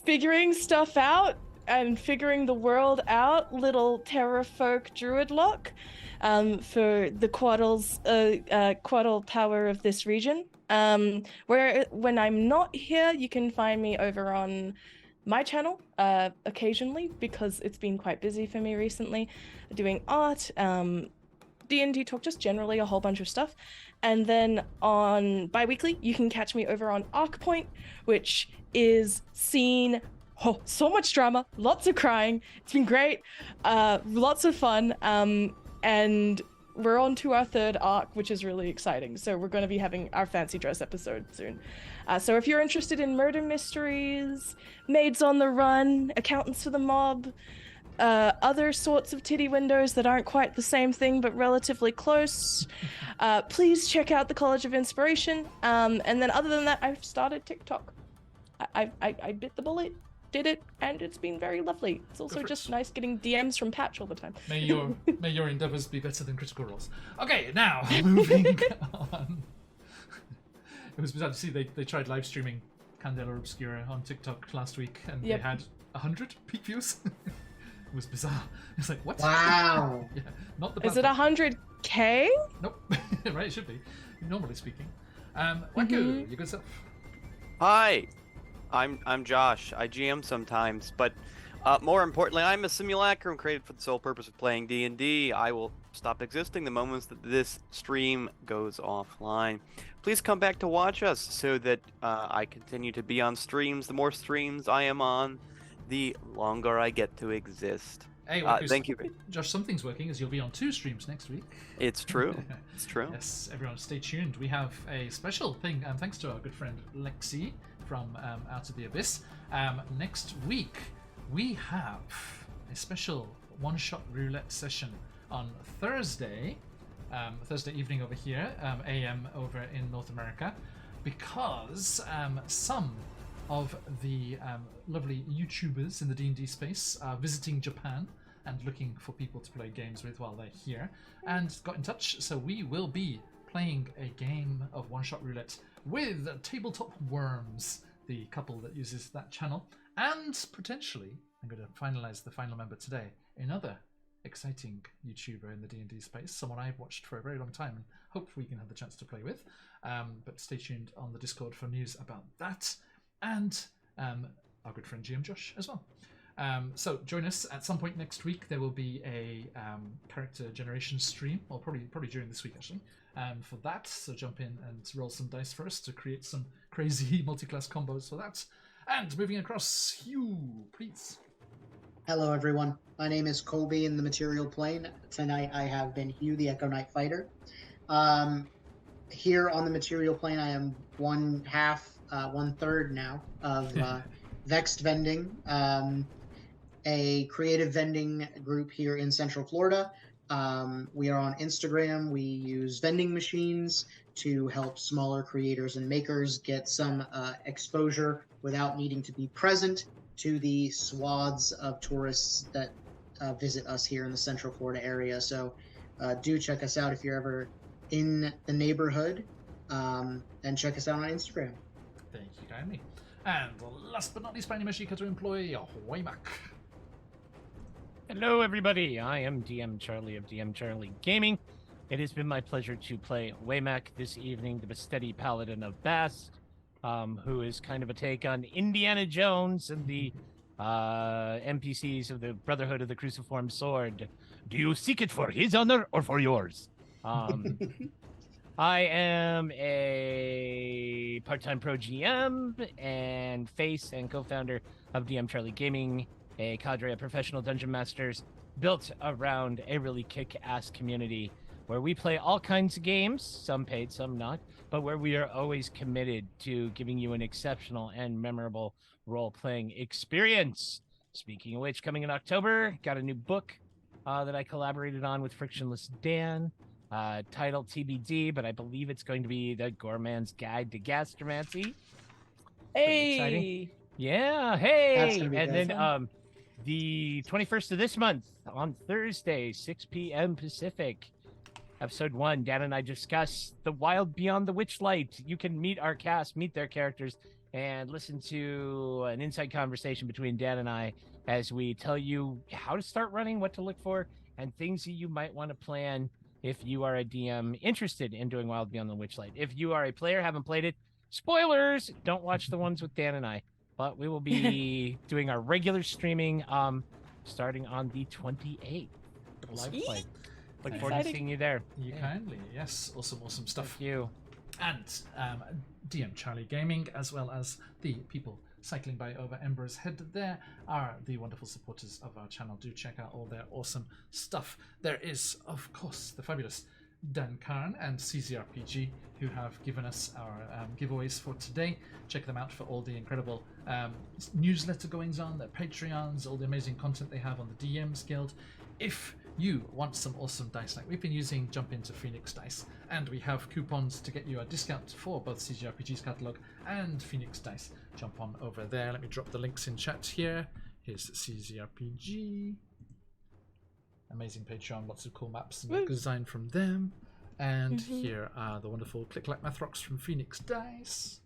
figuring stuff out and figuring the world out, little terrafolk druid lock, for the Quaddle power of this region. When I'm not here, you can find me over on my channel occasionally because it's been quite busy for me recently, doing art, D&D talk, just generally a whole bunch of stuff. And then on bi-weekly, you can catch me over on Arc Point, which is seen so much drama, lots of crying. It's been great, lots of fun, and we're on to our 3rd arc, which is really exciting. So we're going to be having our fancy dress episode soon. So if you're interested in murder mysteries, maids on the run, accountants for the mob, other sorts of titty windows that aren't quite the same thing but relatively close, please check out the College of Inspiration. And then other than that, I've started TikTok. I bit the bullet, did it, and it's been very lovely. It's also just nice getting DMs from Patch all the time. May your endeavors be better than Critical Roles. Okay, now moving on. It was bizarre to see they tried live streaming Candela Obscura on TikTok last week and they had 100 peak views. It was bizarre. It's like, what? Wow. Yeah, not the Is it 100K? Nope. Right, it should be, normally speaking. Waku, you good stuff? Hi, I'm Josh. I GM sometimes, but more importantly, I'm a simulacrum created for the sole purpose of playing D&D. I will stop existing the moments that this stream goes offline. Please come back to watch us so that I continue to be on streams. The more streams I am on, the longer I get to exist. Hey, thank you. Josh, something's working as you'll be on 2 streams next week. It's true. It's true. Yes, everyone stay tuned. We have a special thing, thanks to our good friend Lexi from Out of the Abyss. Next week, we have a special one-shot roulette session on Thursday, Thursday evening over here, AM over in North America, because some of the lovely YouTubers in the D&D space are visiting Japan and looking for people to play games with while they're here, and got in touch, so we will be playing a game of one-shot roulette with Tabletop Worms, the couple that uses that channel, and potentially, I'm going to finalize the final member today, another exciting YouTuber in the D&D space, someone I've watched for a very long time and hopefully we can have the chance to play with, but stay tuned on the Discord for news about that, and our good friend GM Josh as well. So join us at some point next week. There will be a character generation stream, or probably during this week actually, for that. So jump in and roll some dice for us to create some crazy multi-class combos for that. And moving across, Hugh, please. Hello, everyone. My name is Colby in the Material Plane. Tonight I have been Hugh, the Echo Knight Fighter. Here on the Material Plane, I am one half 1/3 now of Vexed Vending, a creative vending group here in Central Florida. We are on Instagram. We use vending machines to help smaller creators and makers get some exposure without needing to be present to the swaths of tourists that visit us here in the Central Florida area. So do check us out if you're ever in the neighborhood, and check us out on Instagram. Thank you kindly. And last but not least, by any measure, to employ Waymack. Hello, everybody. I am DM Charlie of DM Charlie Gaming. It has been my pleasure to play Waymack this evening, the Besteady Paladin of Bast, who is kind of a take on Indiana Jones and the NPCs of the Brotherhood of the Cruciform Sword. Do you seek it for his honor or for yours? I am a part-time pro GM and face and co-founder of DM Charlie Gaming, a cadre of professional dungeon masters built around a really kick-ass community where we play all kinds of games, some paid, some not, but where we are always committed to giving you an exceptional and memorable role-playing experience. Speaking of which, coming in October, got a new book that I collaborated on with Frictionless Dan, titled TBD, but I believe it's going to be The Gourmand's Guide to Gastromancy. Pretty exciting. Hey. Yeah, That's hey! gonna be And good. then the 21st of this month, on Thursday, 6 p.m. Pacific, episode 1, Dan and I discuss The Wild Beyond the Witchlight. You can meet our cast, meet their characters, and listen to an inside conversation between Dan and I as we tell you how to start running, what to look for, and things that you might want to plan if you are a DM interested in doing Wild Beyond the Witchlight. If you are a player, haven't played it, spoilers! Don't watch the ones with Dan and I. But we will be doing our regular streaming starting on the 28th. Live play. Look forward to Exciting. seeing you there. You kindly, yes. Awesome stuff. Thank you. And DM Charlie Gaming, as well as the people cycling by over Ember's Head there, are the wonderful supporters of our channel. Do check out all their awesome stuff. There is, of course, the fabulous Dan Karn and CZRPG, who have given us our giveaways for today. Check them out for all the incredible newsletter goings on, their Patreons, all the amazing content they have on the DMs Guild. If you want some awesome dice like we've been using, jump into Phoenix Dice, and we have coupons to get you a discount for both CGRPG's catalogue and Phoenix Dice. Jump on over there. Let me drop the links in chat here. Here's CZRPG. Amazing Patreon, lots of cool maps and design from them. And here are the wonderful Click Clack Math Rocks from Phoenix Dice.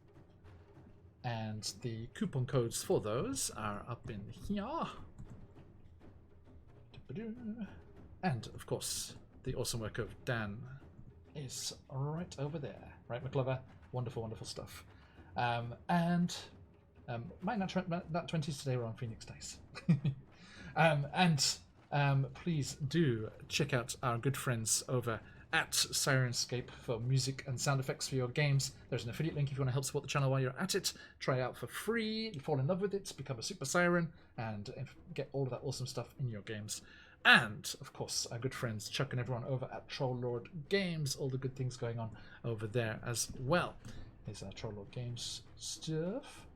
And the coupon codes for those are up in here. And, of course, the awesome work of Dan is right over there. Right, McClover? Wonderful stuff. My Nat 20s today were on Phoenix Dice. Please do check out our good friends over at Sirenscape for music and sound effects for your games. There's an affiliate link if you want to help support the channel while you're at it. Try it out for free, fall in love with it, become a super siren, and get all of that awesome stuff in your games. And, of course, our good friends Chuck and everyone over at Troll Lord Games, all the good things going on over there as well. Here's our Troll Lord Games stuff.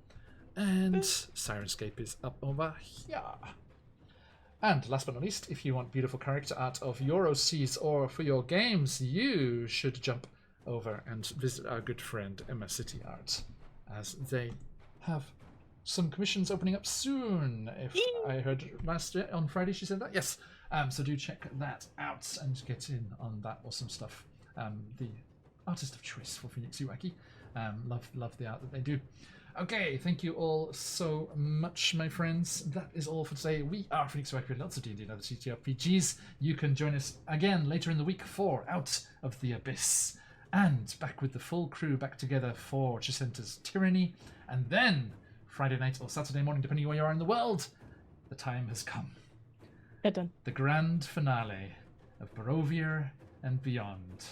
And Sirenscape is up over here. And last but not least, if you want beautiful character art of your OCs or for your games, you should jump over and visit our good friend Emma City Art, as they have some commissions opening up soon. If I heard on Friday she said that, yes. So do check that out and get in on that awesome stuff. The artist of choice for FoenixUK. Love the art that they do. Okay, thank you all so much, my friends. That is all for today. We are FoenixUK with lots of D&D and other TTRPGs. You can join us again later in the week for Out of the Abyss. And back with the full crew back together for Chisenter's Tyranny. And then Friday night or Saturday morning, depending on where you are in the world, the time has come. Done. The grand finale of Barovia and beyond,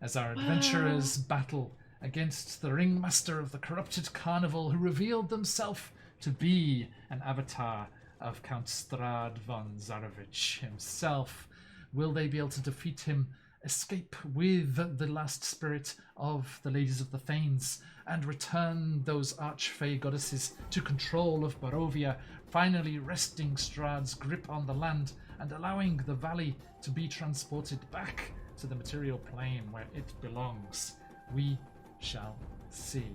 as our adventurers battle against the ringmaster of the corrupted carnival, who revealed themselves to be an avatar of Count Strad von Zarovich himself. Will they be able to defeat him escape with the last spirit of the Ladies of the Thanes and return those archfey goddesses to control of Barovia, finally wresting Strahd's grip on the land and allowing the valley to be transported back to the material plane where it belongs. We shall see.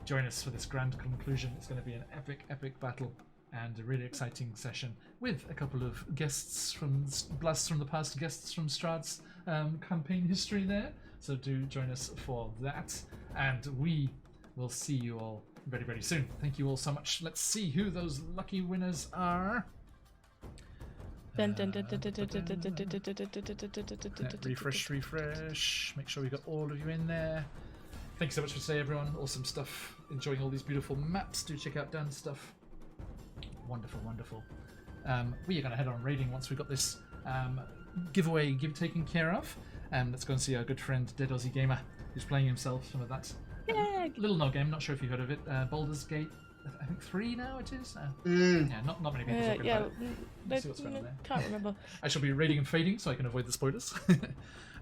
Join us for this grand conclusion. It's going to be an epic battle and a really exciting session with a couple of guests from blasts from the past, guests from Strahd's campaign history there. So do join us for that, and we will see you all very soon. Thank you all so much. Let's see who those lucky winners are. Refresh. Make sure we got all of you in there. Thanks so much for today, everyone. Awesome stuff. Enjoying all these beautiful maps. Do check out Dan's stuff. Wonderful. We are going to head on raiding once we've got this giveaway taken care of. Let's go and see our good friend Dead Aussie Gamer, who's playing himself some of that little no game. Not sure if you've heard of it. Baldur's Gate, I think 3 now it is. Yeah, not many people talking about it. Let's see what's going on there. Can't remember. I shall be raiding and fading so I can avoid the spoilers.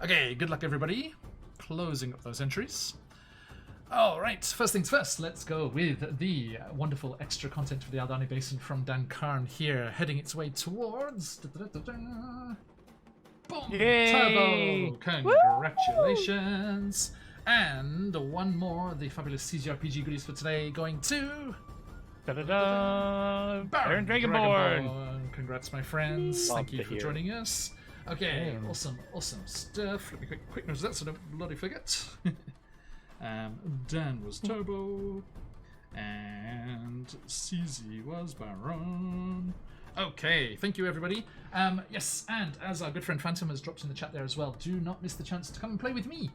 Okay, good luck everybody. Closing up those entries. All right, first things first, let's go with the wonderful extra content for the Aldani Basin from Dan Karn here, heading its way towards... Boom! Yay! Turbo! Congratulations! Woo! And one more, the fabulous CGRPG goodies for today, going to... Baron Dragonborn! Congrats, my friends. Love Thank you to for hear. joining us. Okay, awesome stuff. Let me quick notes of that so I don't bloody forget. Dan was Turbo, and CZ was Baron. Okay, thank you everybody. Yes, and as our good friend Phantom has dropped in the chat there as well, do not miss the chance to come and play with me.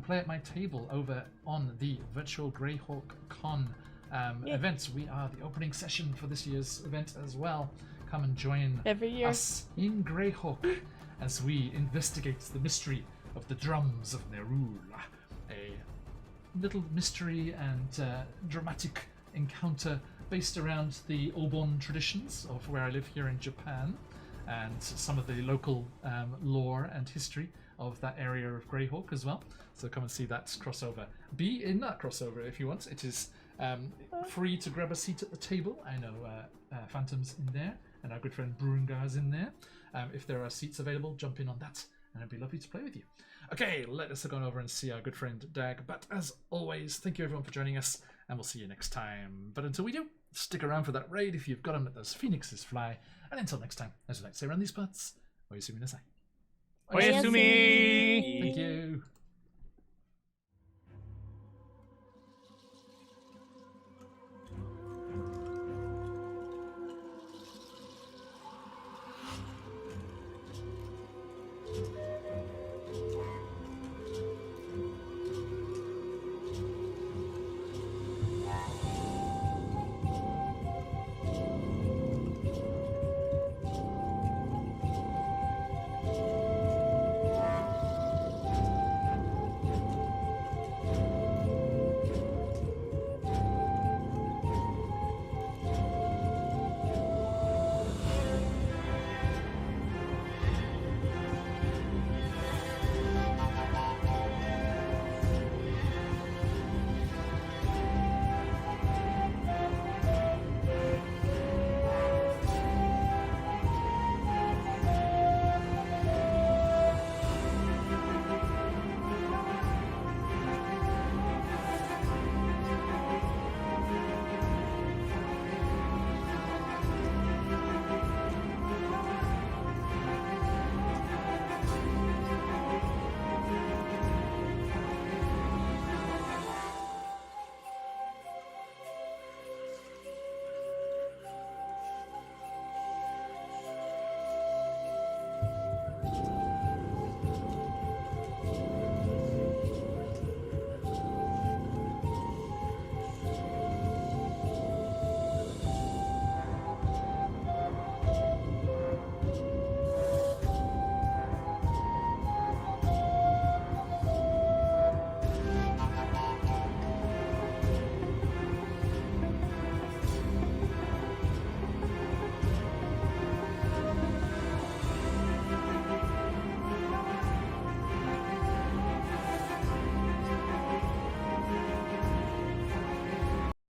Play at my table over on the virtual Greyhawk Con event. We are the opening session for this year's event as well. Come and join Every year. us in Greyhawk as we investigate the mystery of the drums of Nerul. A little mystery and dramatic encounter based around the Obon traditions of where I live here in Japan, and some of the local lore and history of that area of Greyhawk as well. So come and see that crossover. Be in that crossover if you want. It is free to grab a seat at the table. I know Phantom's in there, and our good friend Brungar's in there. If there are seats available, jump in on that, and it'd be lovely to play with you. Okay, let us go over and see our good friend Dag. But as always, thank you everyone for joining us, and we'll see you next time. But until we do, stick around for that raid if you've got them. Let those phoenixes fly. And until next time, as we like to say around these parts, Oyasumi Nasai. Oyasumi! Thank you.